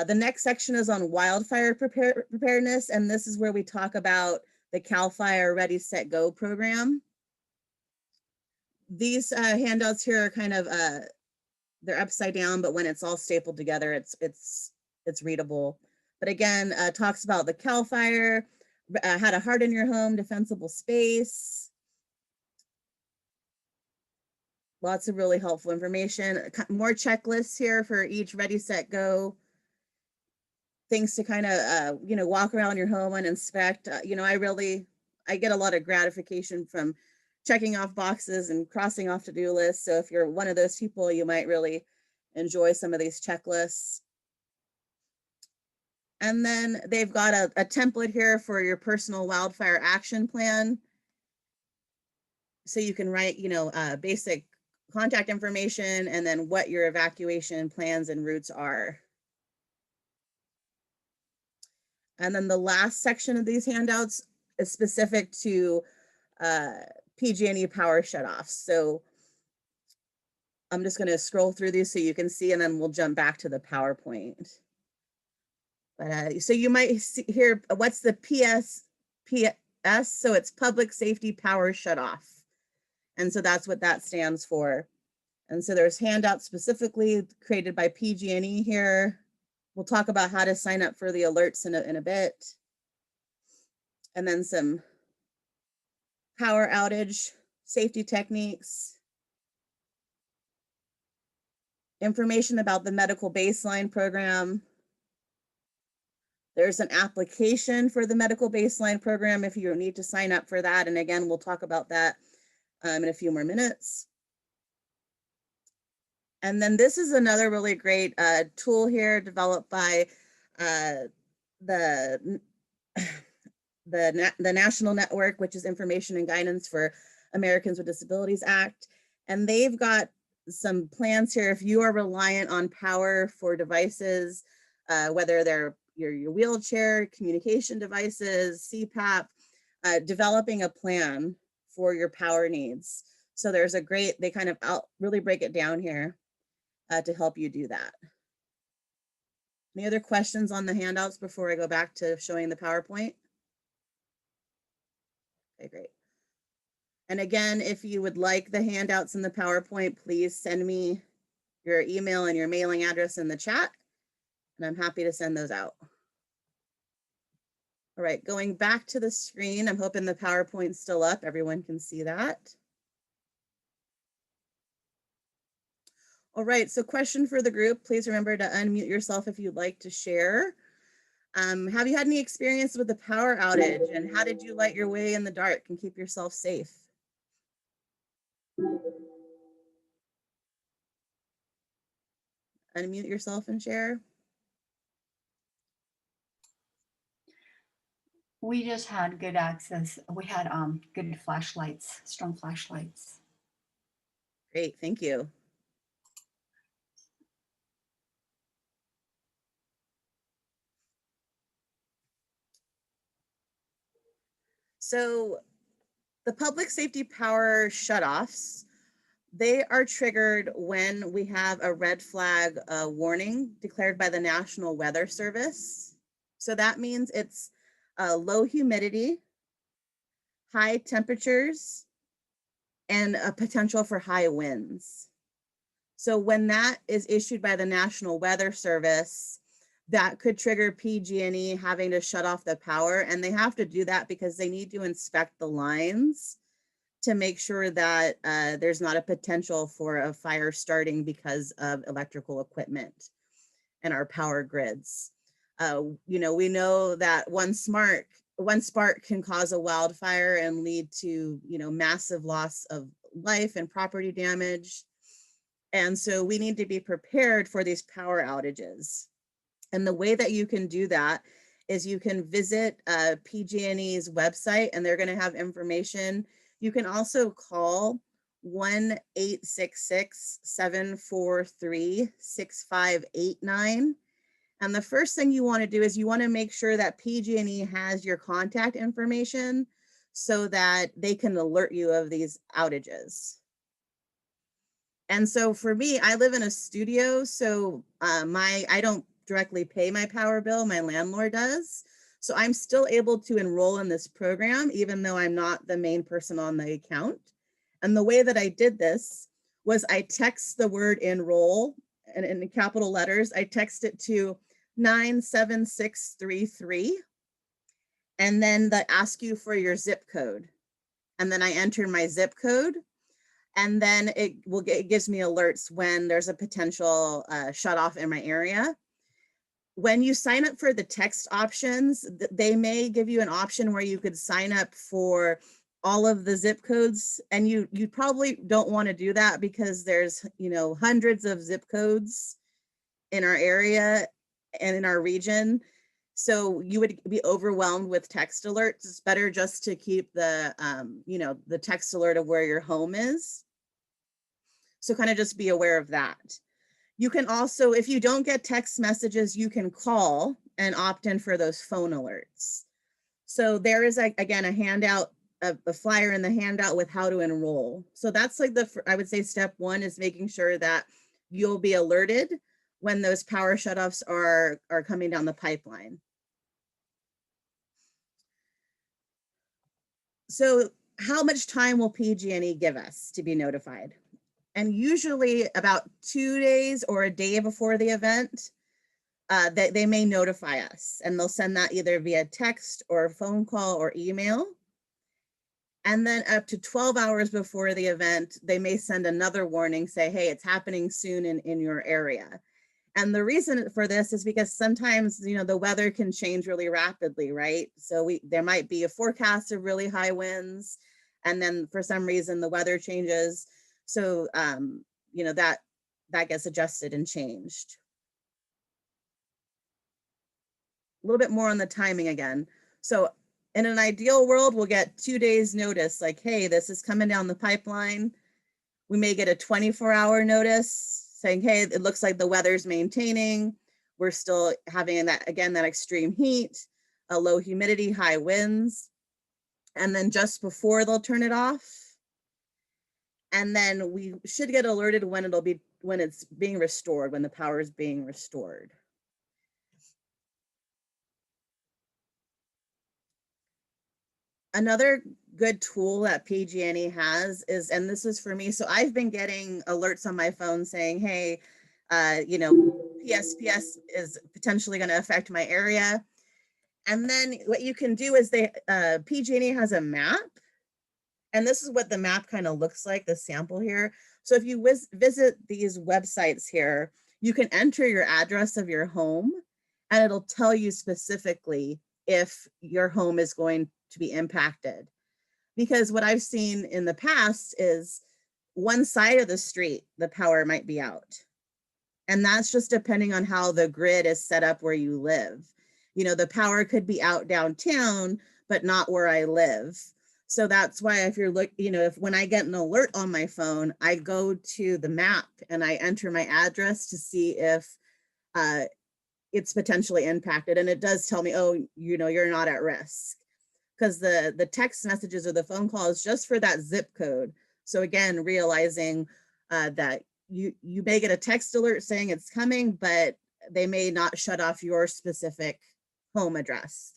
Speaker 1: The next section is on wildfire preparedness. And this is where we talk about the CAL FIRE Ready, Set, Go program. These handouts here are kind of, they're upside down, but when it's all stapled together, it's readable. But again, talks about the CAL FIRE, how to harden your home, defensible space. Lots of really helpful information. More checklists here for each Ready, Set, Go. Things to kind of, you know, walk around your home and inspect. You know, I get a lot of gratification from checking off boxes and crossing off to-do lists. So if you're one of those people, you might really enjoy some of these checklists. And then they've got a template here for your personal wildfire action plan. So you can write, you know, basic contact information and then what your evacuation plans and routes are. And then the last section of these handouts is specific to PG&E power shutoffs. So I'm just going to scroll through these so you can see, and then we'll jump back to the PowerPoint. But so you might see here, what's the PS? So it's Public Safety Power Shutoff. And so that's what that stands for. And so there's handouts specifically created by PG&E here. We'll talk about how to sign up for the alerts in a bit. And then some power outage safety techniques. Information about the medical baseline program. There's an application for the medical baseline program if you need to sign up for that. And again, we'll talk about that in a few more minutes. And then this is another really great tool here developed by the National Network, which is Information and Guidance for Americans with Disabilities Act. And they've got some plans here. If you are reliant on power for devices, whether they're your wheelchair, communication devices, CPAP, developing a plan for your power needs. So there's a great, they kind of really break it down here to help you do that. Any other questions on the handouts before I go back to showing the PowerPoint? Okay, great. And again, if you would like the handouts in the PowerPoint, please send me your email and your mailing address in the chat, and I'm happy to send those out. All right, going back to the screen, I'm hoping the PowerPoint's still up. Everyone can see that. All right, so question for the group. Please remember to unmute yourself if you'd like to share. Have you had any experience with the power outage, and how did you light your way in the dark and keep yourself safe? Unmute yourself and share.
Speaker 7: We just had good access. We had good flashlights, strong flashlights.
Speaker 1: Great, thank you. So the public safety power shutoffs, they are triggered when we have a red flag warning declared by the National Weather Service. So that means it's low humidity, high temperatures, and a potential for high winds. So when that is issued by the National Weather Service, that could trigger PG&E having to shut off the power, and they have to do that because they need to inspect the lines to make sure that there's not a potential for a fire starting because of electrical equipment and our power grids. You know, we know that one spark can cause a wildfire and lead to, you know, massive loss of life and property damage. And so we need to be prepared for these power outages. And the way that you can do that is you can visit PG&E's website, and they're going to have information. You can also call 1-866-743-6589. And the first thing you want to do is you want to make sure that PG&E has your contact information so that they can alert you of these outages. And so for me, I live in a studio, so I don't directly pay my power bill, my landlord does. So I'm still able to enroll in this program, even though I'm not the main person on the account. And the way that I did this was I text the word enroll, and in capital letters, I text it to 97633. And then they ask you for your zip code. And then I enter my zip code. And then it gives me alerts when there's a potential shut off in my area. When you sign up for the text options, they may give you an option where you could sign up for all of the zip codes, and you probably don't want to do that because there's, you know, hundreds of zip codes in our area and in our region. So you would be overwhelmed with text alerts. It's better just to keep the, you know, the text alert of where your home is. So kind of just be aware of that. You can also, if you don't get text messages, you can call and opt in for those phone alerts. So there is, again, a handout, a flyer in the handout with how to enroll. So that's like I would say step one is making sure that you'll be alerted when those power shutoffs are coming down the pipeline. So how much time will PG&E give us to be notified? And usually about 2 days or a day before the event, they may notify us, and they'll send that either via text or phone call or email. And then up to 12 hours before the event, they may send another warning, say, hey, it's happening soon in your area. And the reason for this is because sometimes, you know, the weather can change really rapidly, right? So there might be a forecast of really high winds, and then for some reason the weather changes. So, you know, that gets adjusted and changed. A little bit more on the timing again. So in an ideal world, we'll get 2 days notice, like, hey, this is coming down the pipeline. We may get a 24-hour notice saying, hey, it looks like the weather's maintaining. We're still having that extreme heat, a low humidity, high winds. And then just before they'll turn it off. And then we should get alerted when it's being restored, when the power is being restored. Another good tool that PG&E has is, and this is for me, so I've been getting alerts on my phone saying, hey, you know, PSPS is potentially going to affect my area. And then what you can do is PG&E has a map. And this is what the map kind of looks like, the sample here. So if you visit these websites here, you can enter your address of your home, and it'll tell you specifically if your home is going to be impacted. Because what I've seen in the past is one side of the street, the power might be out. And that's just depending on how the grid is set up where you live. You know, the power could be out downtown, but not where I live. So that's why if you're when I get an alert on my phone, I go to the map and I enter my address to see if it's potentially impacted. And it does tell me, oh, you know, you're not at risk. Because the text messages or the phone call is just for that zip code. So again, realizing that you may get a text alert saying it's coming, but they may not shut off your specific home address.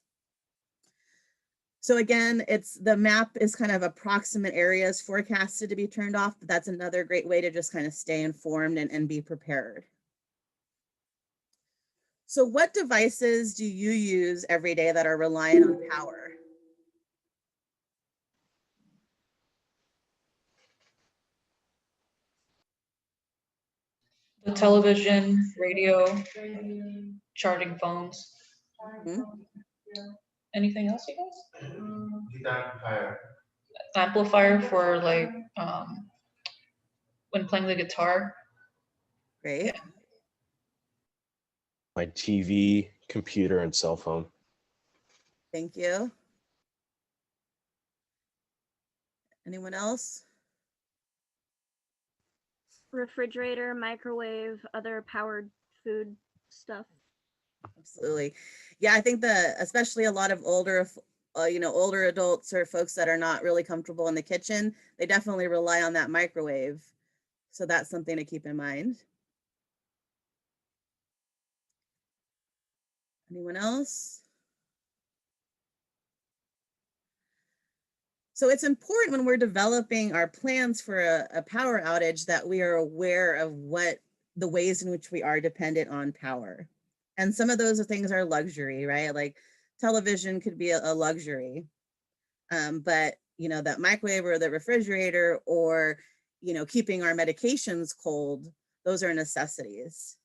Speaker 1: So again, the map is kind of approximate areas forecasted to be turned off, but that's another great way to just kind of stay informed and be prepared. So what devices do you use every day that are reliant on power?
Speaker 6: The television, radio, charging phones.
Speaker 1: Hmm?
Speaker 6: Anything else, you guys? Amplifier for like when playing the guitar.
Speaker 1: Great.
Speaker 6: Yeah.
Speaker 8: My TV, computer, and cell phone.
Speaker 1: Thank you. Anyone else?
Speaker 9: Refrigerator, microwave, other powered food stuff.
Speaker 1: Absolutely. Yeah, I think especially a lot of older adults or folks that are not really comfortable in the kitchen, they definitely rely on that microwave. So that's something to keep in mind. Anyone else? So it's important when we're developing our plans for a power outage that we are aware of what the ways in which we are dependent on power. And some of those things are luxury, right? Like television could be a luxury. But that microwave or the refrigerator or, keeping our medications cold, those are necessities.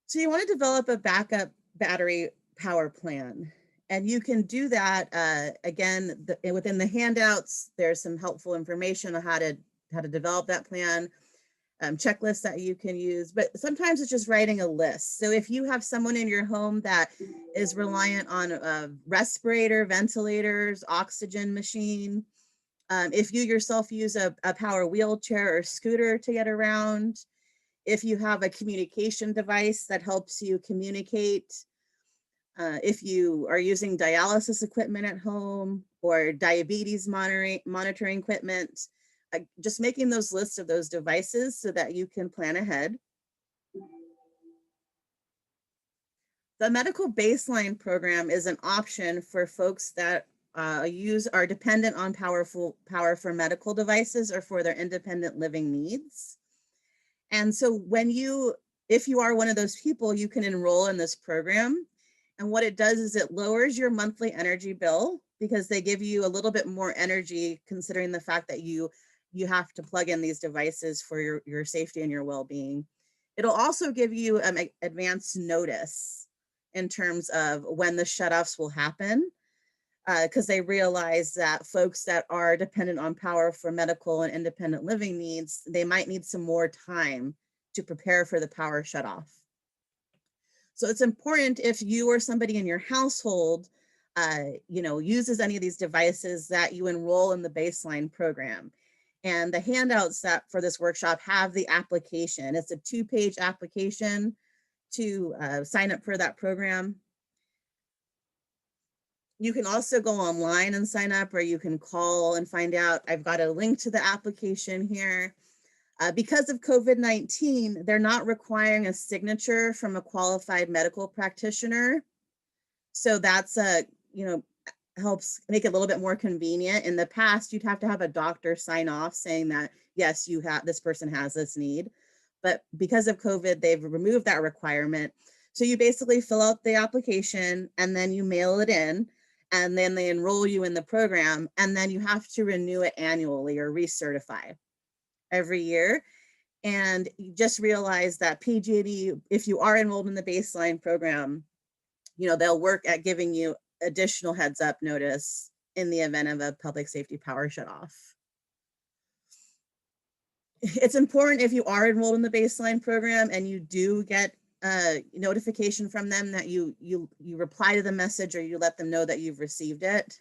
Speaker 1: So you want to develop a backup battery power plan. And you can do that, again, within the handouts, there's some helpful information on how to develop that plan, checklists that you can use, but sometimes it's just writing a list. So if you have someone in your home that is reliant on a respirator, ventilators, oxygen machine, if you yourself use a power wheelchair or scooter to get around, if you have a communication device that helps you communicate, if you are using dialysis equipment at home or diabetes monitoring equipment, just making those lists of those devices so that you can plan ahead. The medical baseline program is an option for folks that are dependent on power for medical devices or for their independent living needs. And so if you are one of those people, you can enroll in this program. And what it does is it lowers your monthly energy bill because they give you a little bit more energy considering the fact that you have to plug in these devices for your safety and your well-being. It'll also give you advance notice in terms of when the shutoffs will happen, because they realize that folks that are dependent on power for medical and independent living needs, they might need some more time to prepare for the power shutoff. So it's important if you or somebody in your household, uses any of these devices that you enroll in the baseline program. And the handouts that for this workshop have the application. It's a 2-page application to sign up for that program. You can also go online and sign up, or you can call and find out. I've got a link to the application here. Because of COVID-19, they're not requiring a signature from a qualified medical practitioner. So that's helps make it a little bit more convenient. In the past, you'd have to have a doctor sign off saying that, yes, this person has this need. But because of COVID, they've removed that requirement. So you basically fill out the application and then you mail it in, and then they enroll you in the program, and then you have to renew it annually or recertify every year. And you just realize that PG&E, if you are enrolled in the baseline program, they'll work at giving you additional heads up notice in the event of a public safety power shutoff. It's important if you are enrolled in the baseline program and you do get a notification from them that you reply to the message or you let them know that you've received it.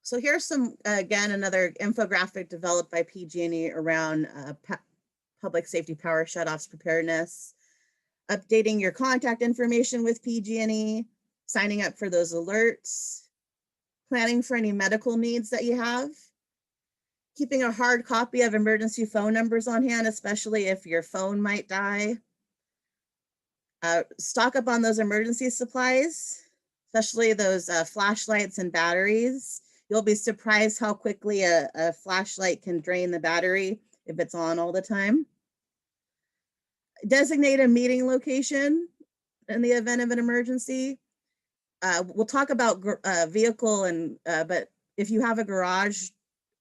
Speaker 1: So here's again, another infographic developed by PG&E around public safety power shutoffs preparedness, updating your contact information with PG&E, signing up for those alerts, planning for any medical needs that you have, keeping a hard copy of emergency phone numbers on hand, especially if your phone might die. Stock up on those emergency supplies, especially those flashlights and batteries. You'll be surprised how quickly a flashlight can drain the battery if it's on all the time. Designate a meeting location in the event of an emergency. We'll talk about vehicle but if you have a garage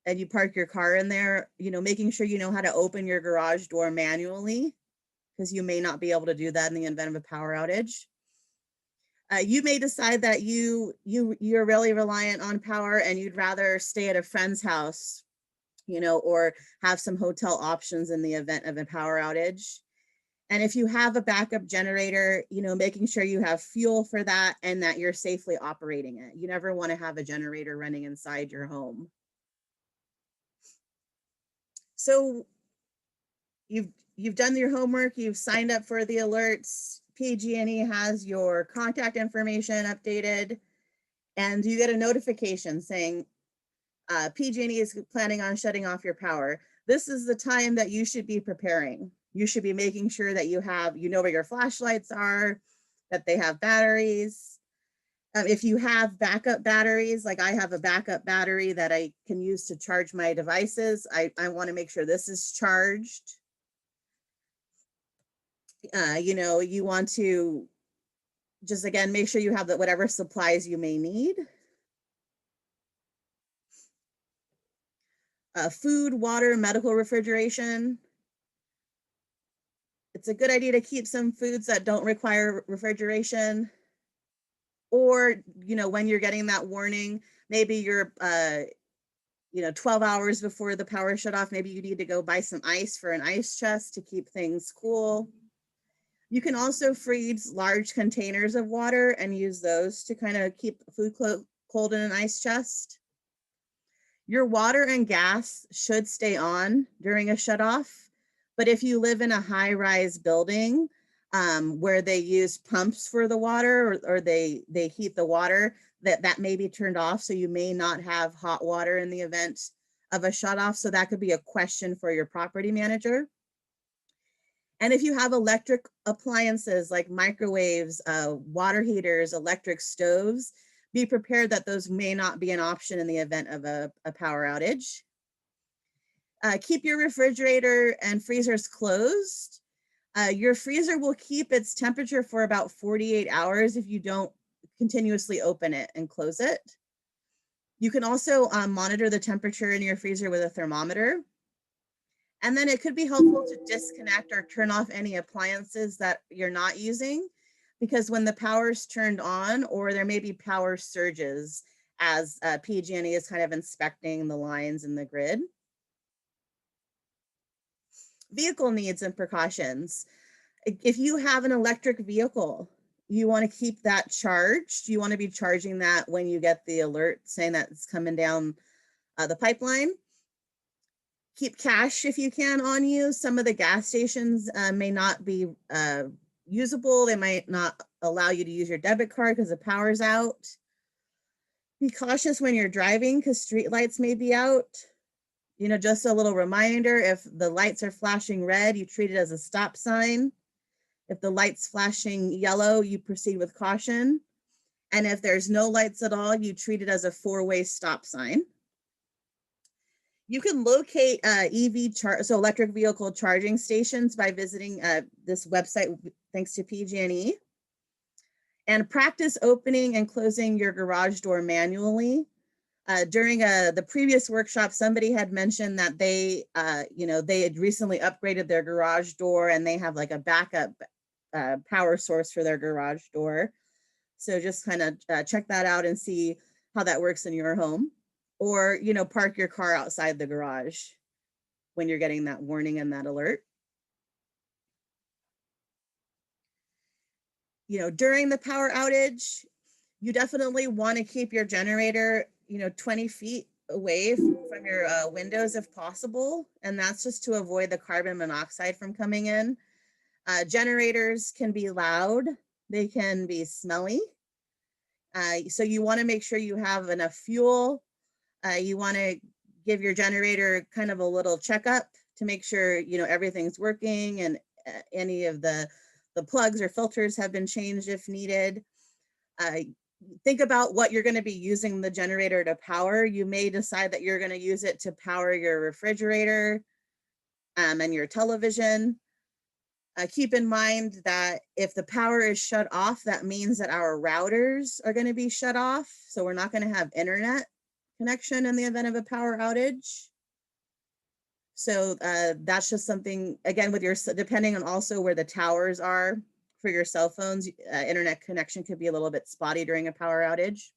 Speaker 1: and you park your car in there, making sure you know how to open your garage door manually, because you may not be able to do that in the event of a power outage. You may decide that you're really reliant on power and you'd rather stay at a friend's house, or have some hotel options in the event of a power outage. And if you have a backup generator, making sure you have fuel for that and that you're safely operating it. You never want to have a generator running inside your home. So you've done your homework, you've signed up for the alerts. PG&E has your contact information updated, and you get a notification saying PG&E is planning on shutting off your power. This is the time that you should be preparing. You should be making sure that you know where your flashlights are, that they have batteries. If you have backup batteries, like I have a backup battery that I can use to charge my devices, I want to make sure this is charged. You want to just, again, make sure you have whatever supplies you may need. Food, water, medical refrigeration. It's a good idea to keep some foods that don't require refrigeration. Or, when you're getting that warning, maybe you're, 12 hours before the power shut off, maybe you need to go buy some ice for an ice chest to keep things cool. You can also freeze large containers of water and use those to kind of keep food cold in an ice chest. Your water and gas should stay on during a shutoff, but if you live in a high-rise building where they use pumps for the water, or they heat the water, that may be turned off, so you may not have hot water in the event of a shutoff. So that could be a question for your property manager. And if you have electric appliances like microwaves, water heaters, electric stoves, be prepared that those may not be an option in the event of a power outage. Keep your refrigerator and freezers closed. Your freezer will keep its temperature for about 48 hours if you don't continuously open it and close it. You can also monitor the temperature in your freezer with a thermometer. And then it could be helpful to disconnect or turn off any appliances that you're not using, because when the power's turned on, or there may be power surges as PG&E is kind of inspecting the lines in the grid. Vehicle needs and precautions. If you have an electric vehicle, you want to keep that charged. You want to be charging that when you get the alert saying that it's coming down the pipeline. Keep cash if you can on you. Some of the gas stations may not be usable. They might not allow you to use your debit card because the power's out. Be cautious when you're driving because street lights may be out. Just a little reminder, if the lights are flashing red, you treat it as a stop sign. If the light's flashing yellow, you proceed with caution. And if there's no lights at all, you treat it as a four-way stop sign. You can locate so electric vehicle charging stations by visiting this website, thanks to PG&E. And practice opening and closing your garage door manually. During the previous workshop, somebody had mentioned that they had recently upgraded their garage door and they have like a backup power source for their garage door. So just kind of check that out and see how that works in your home. Or, park your car outside the garage when you're getting that warning and that alert. During the power outage, you definitely want to keep your generator, 20 feet away from your windows if possible. And that's just to avoid the carbon monoxide from coming in. Generators can be loud. They can be smelly. So you want to make sure you have enough fuel. You want to give your generator kind of a little checkup to make sure, everything's working and any of the plugs or filters have been changed if needed. Think about what you're going to be using the generator to power. You may decide that you're going to use it to power your refrigerator and your television. Keep in mind that if the power is shut off, that means that our routers are going to be shut off. So we're not going to have internet connection in the event of a power outage. So that's just something, again, depending on also where the towers are for your cell phones, internet connection could be a little bit spotty during a power outage.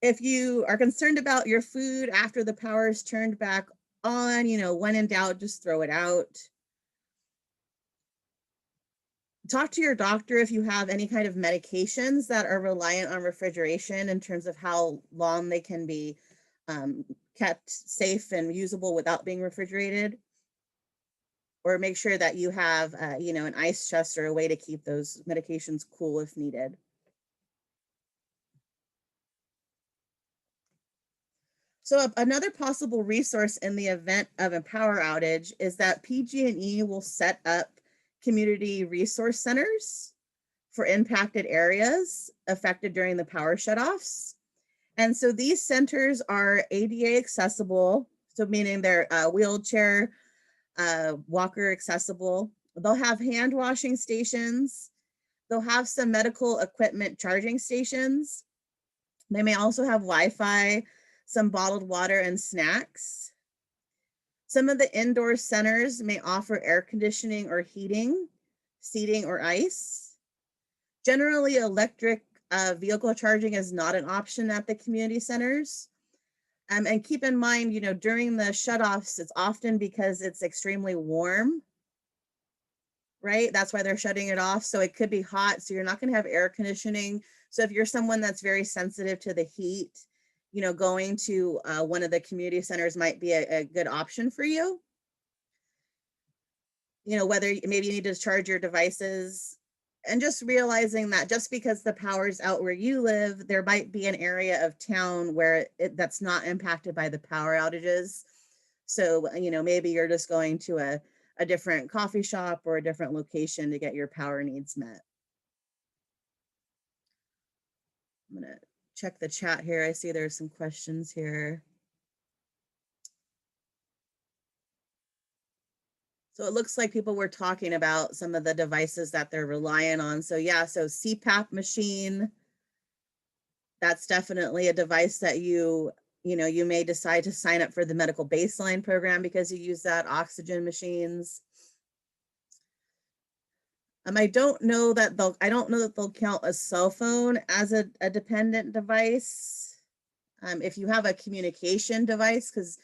Speaker 1: If you are concerned about your food after the power is turned back on, when in doubt, just throw it out. Talk to your doctor if you have any kind of medications that are reliant on refrigeration in terms of how long they can be kept safe and usable without being refrigerated. Or make sure that you have, an ice chest or a way to keep those medications cool if needed. So another possible resource in the event of a power outage is that PG&E will set up community resource centers for impacted areas affected during the power shutoffs. And so these centers are ADA accessible, so meaning they're wheelchair, walker accessible. They'll have hand washing stations. They'll have some medical equipment charging stations. They may also have Wi-Fi, some bottled water and snacks. Some of the indoor centers may offer air conditioning or heating, seating or ice. Generally, electric vehicle charging is not an option at the community centers. And keep in mind, during the shutoffs, it's often because it's extremely warm, right? That's why they're shutting it off. So it could be hot. So you're not going to have air conditioning. So if you're someone that's very sensitive to the heat, going to one of the community centers might be a good option for you. Whether maybe you need to charge your devices, and just realizing that just because the power's out where you live, there might be an area of town where that's not impacted by the power outages. So, maybe you're just going to a different coffee shop or a different location to get your power needs met. I'm gonna check the chat here. I see there's some questions here. So it looks like people were talking about some of the devices that they're relying on. So yeah, so CPAP machine, that's definitely a device that you may decide to sign up for the medical baseline program because you use that. Oxygen machines. I don't know that they'll count a cell phone as a dependent device. If you have a communication device, because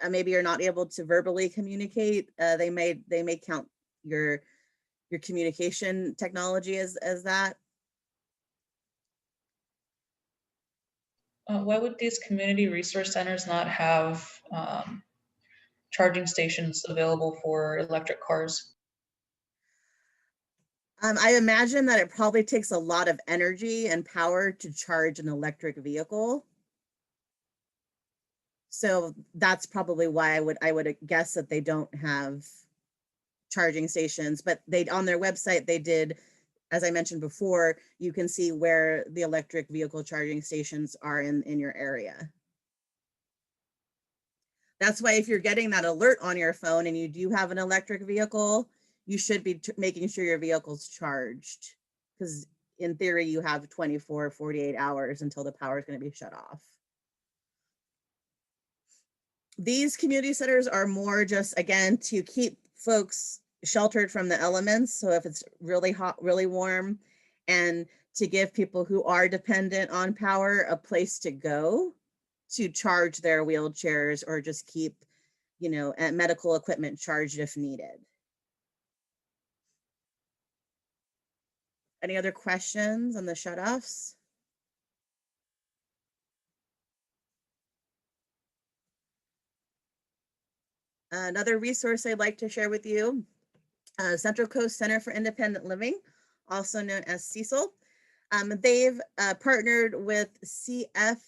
Speaker 1: maybe you're not able to verbally communicate, they may count your communication technology as that.
Speaker 6: Why would these community resource centers not have charging stations available for electric cars?
Speaker 1: I imagine that it probably takes a lot of energy and power to charge an electric vehicle. So that's probably why I would guess that they don't have charging stations, but on their website, they did, as I mentioned before, you can see where the electric vehicle charging stations are in your area. That's why if you're getting that alert on your phone and you do have an electric vehicle, you should be making sure your vehicle's charged, because in theory, you have 24, 48 hours until the power is going to be shut off. These community centers are more just, again, to keep folks sheltered from the elements. So if it's really hot, really warm, and to give people who are dependent on power a place to go to charge their wheelchairs or just keep, medical equipment charged if needed. Any other questions on the shutoffs? Another resource I'd like to share with you, Central Coast Center for Independent Living, also known as CECIL. They've partnered with CFILC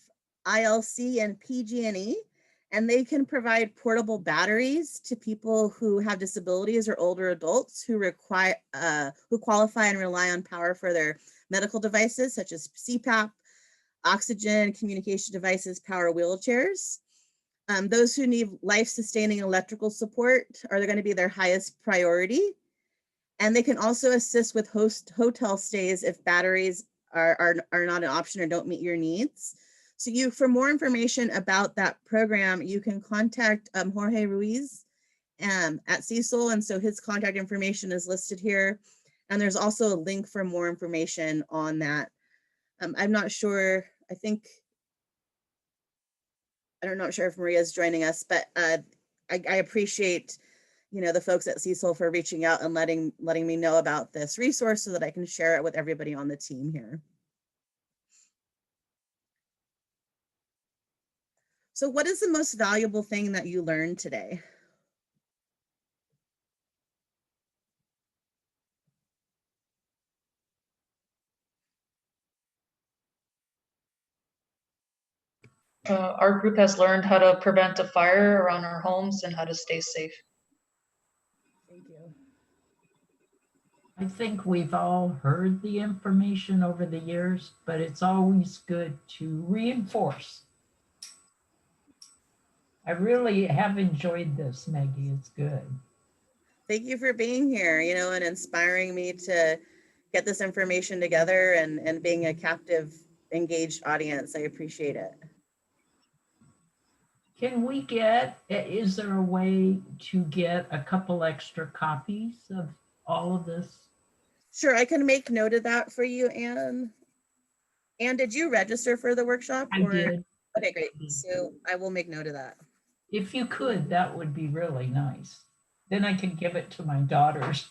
Speaker 1: and PG&E, and they can provide portable batteries to people who have disabilities or older adults who qualify and rely on power for their medical devices, such as CPAP, oxygen, communication devices, power wheelchairs. Those who need life-sustaining electrical support are going to be their highest priority. And they can also assist with hotel stays if batteries are not an option or don't meet your needs. So for more information about that program, you can contact Jorge Ruiz at CECIL. And so his contact information is listed here. And there's also a link for more information on that. I'm not sure, I'm not sure if Maria's joining us, but I appreciate, the folks at CECIL for reaching out and letting me know about this resource so that I can share it with everybody on the team here. So what is the most valuable thing that you learned today?
Speaker 6: Our group has learned how to prevent a fire around our homes and how to stay safe.
Speaker 1: Thank you.
Speaker 10: I think we've all heard the information over the years, but it's always good to reinforce. I really have enjoyed this, Maggie. It's good.
Speaker 1: Thank you for being here, and inspiring me to get this information together and being a captive, engaged audience. I appreciate it.
Speaker 10: Can we is there a way to get a couple extra copies of all of this?
Speaker 1: Sure, I can make note of that for you, Anne. Anne, did you register for the workshop?
Speaker 10: I did.
Speaker 1: Okay, great. So I will make note of that.
Speaker 10: If you could, that would be really nice. Then I can give it to my daughters.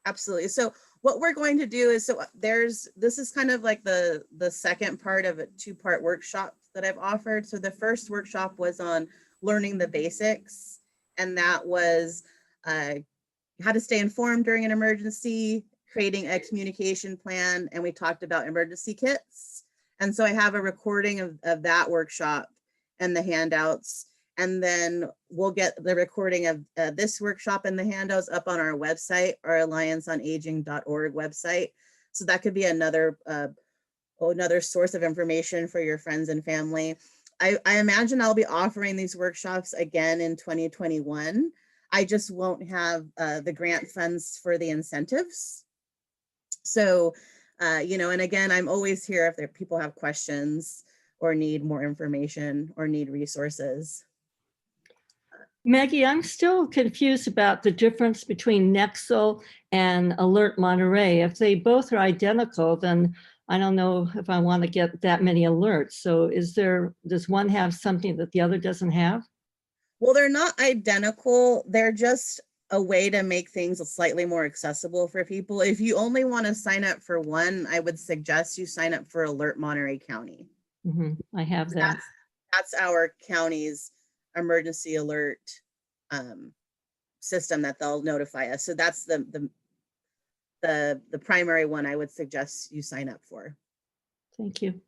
Speaker 1: Absolutely. So what we're going to do is, this is kind of like the second part of a two-part workshop that I've offered. So the first workshop was on learning the basics, and that was how to stay informed during an emergency, creating a communication plan, and we talked about emergency kits. And so I have a recording of that workshop and the handouts. And then we'll get the recording of this workshop and the handouts up on our website, our allianceonaging.org website. So that could be another source of information for your friends and family. I imagine I'll be offering these workshops again in 2021. I just won't have the grant funds for the incentives. So, and again, I'm always here if people have questions or need more information or need resources.
Speaker 5: Maggie, I'm still confused about the difference between Nexel and Alert Monterey. If they both are identical, then I don't know if I want to get that many alerts. So does one have something that the other doesn't have?
Speaker 1: Well, they're not identical. They're just a way to make things slightly more accessible for people. If you only want to sign up for one, I would suggest you sign up for Alert Monterey County.
Speaker 5: Mm-hmm. I have that.
Speaker 1: That's our county's emergency alert system that they'll notify us. So that's the primary one I would suggest you sign up for.
Speaker 5: Thank you.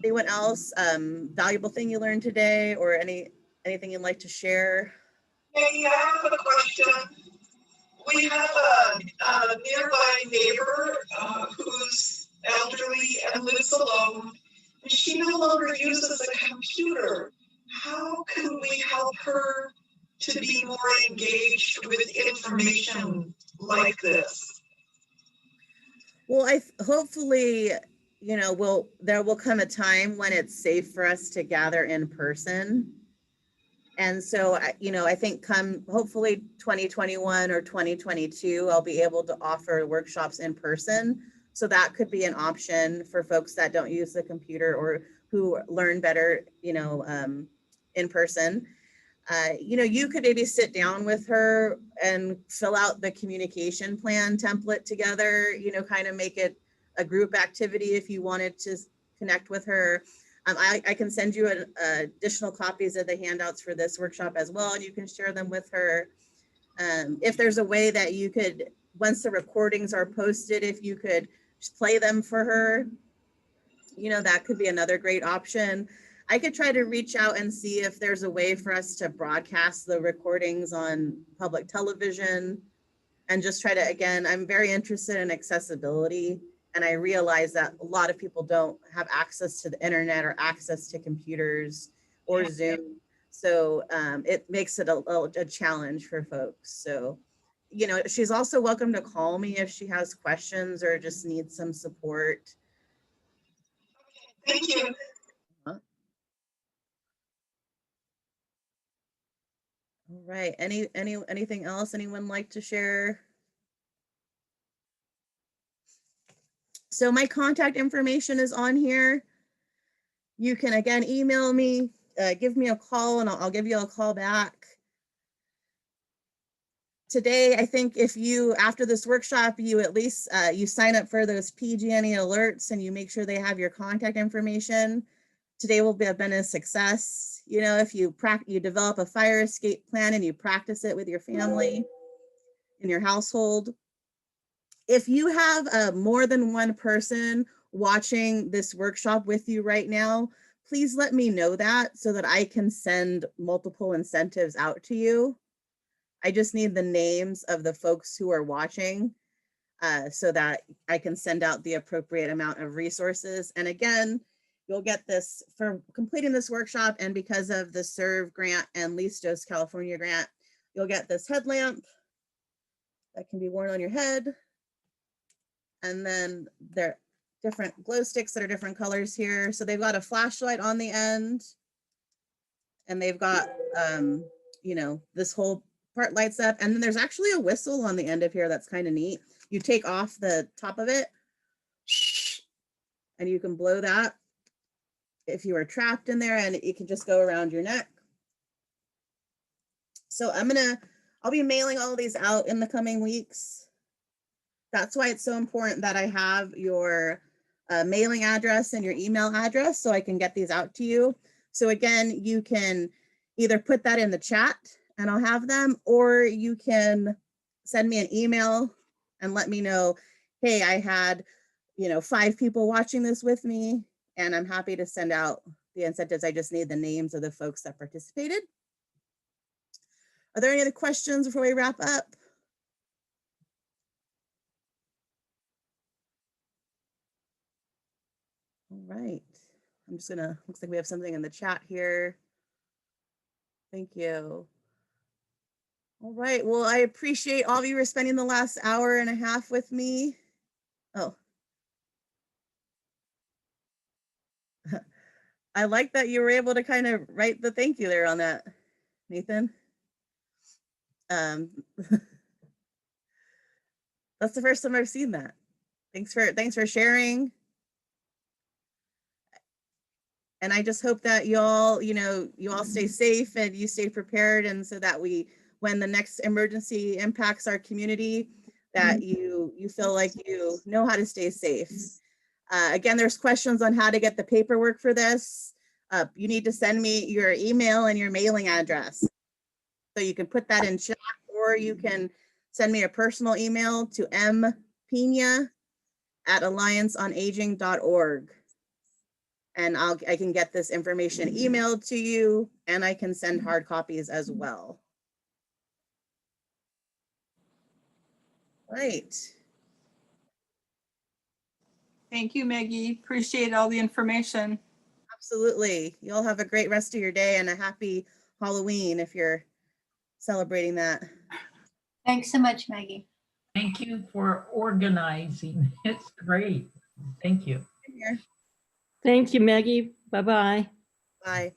Speaker 1: Anyone else valuable thing you learned today, or anything you'd like to share?
Speaker 3: Hey, I have a question. We have a nearby neighbor who's elderly and lives alone, and she no longer uses a computer. How can we help her to be more engaged with information like this?
Speaker 1: Well, hopefully, there will come a time when it's safe for us to gather in person. And so, I think hopefully 2021 or 2022, I'll be able to offer workshops in person. So that could be an option for folks that don't use the computer or who learn better, in person. You could maybe sit down with her and fill out the communication plan template together, kind of make it a group activity if you wanted to connect with her. I can send you additional copies of the handouts for this workshop as well, and you can share them with her. If there's a way that you could, once the recordings are posted, if you could just play them for her, that could be another great option. I could try to reach out and see if there's a way for us to broadcast the recordings on public television, and just try to, again, I'm very interested in accessibility. And I realize that a lot of people don't have access to the internet or access to computers or Zoom. So it makes it a challenge for folks. So, she's also welcome to call me if she has questions or just needs some support.
Speaker 3: Thank you.
Speaker 1: All right. Anything else anyone like to share? So my contact information is on here. You can, again, email me, give me a call, and I'll give you a call back. Today, I think if you, after this workshop, you at least, you sign up for those PG&E alerts and you make sure they have your contact information, today will have been a success. If you develop a fire escape plan and you practice it with your family in your household. If you have more than one person watching this workshop with you right now, please let me know that so that I can send multiple incentives out to you. I just need the names of the folks who are watching so that I can send out the appropriate amount of resources. And again, you'll get this for completing this workshop, and because of the SERVE grant and Listos California grant, you'll get this headlamp that can be worn on your head. And then there are different glow sticks that are different colors here. So they've got a flashlight on the end, and they've got, you know, this whole part lights up. And then there's actually a whistle on the end of here that's kind of neat. You take off the top of it, and you can blow that if you are trapped in there, and it can just go around your neck. So I'll be mailing all of these out in the coming weeks. That's why it's so important that I have your mailing address and your email address so I can get these out to you. So again, you can either put that in the chat and I'll have them, or you can send me an email and let me know, hey, I had, you know, 5 people watching this with me, and I'm happy to send out the incentives. I just need the names of the folks that participated. Are there any other questions before we wrap up? All right, I'm just gonna, looks like we have something in the chat here. Thank you. All right, well, I appreciate all of you for spending the last hour and a half with me. Oh. I like that you were able to kind of write the thank you there on that, Nathan. That's the first time I've seen that. Thanks for sharing. And I just hope that y'all, you know, you all stay safe and you stay prepared, and so that when the next emergency impacts our community, that you feel like you know how to stay safe. Again, there's questions on how to get the paperwork for this. You need to send me your email and your mailing address. So you can put that in chat, or you can send me a personal email to mpina@allianceonaging.org. And I can get this information emailed to you, and I can send hard copies as well. Right.
Speaker 11: Thank you, Maggie. Appreciate all the information.
Speaker 1: Absolutely. You all have a great rest of your day and a happy Halloween if you're celebrating that.
Speaker 7: Thanks so much, Maggie.
Speaker 10: Thank you for organizing. It's great. Thank you.
Speaker 1: Here.
Speaker 5: Thank you, Maggie. Bye-bye.
Speaker 1: Bye.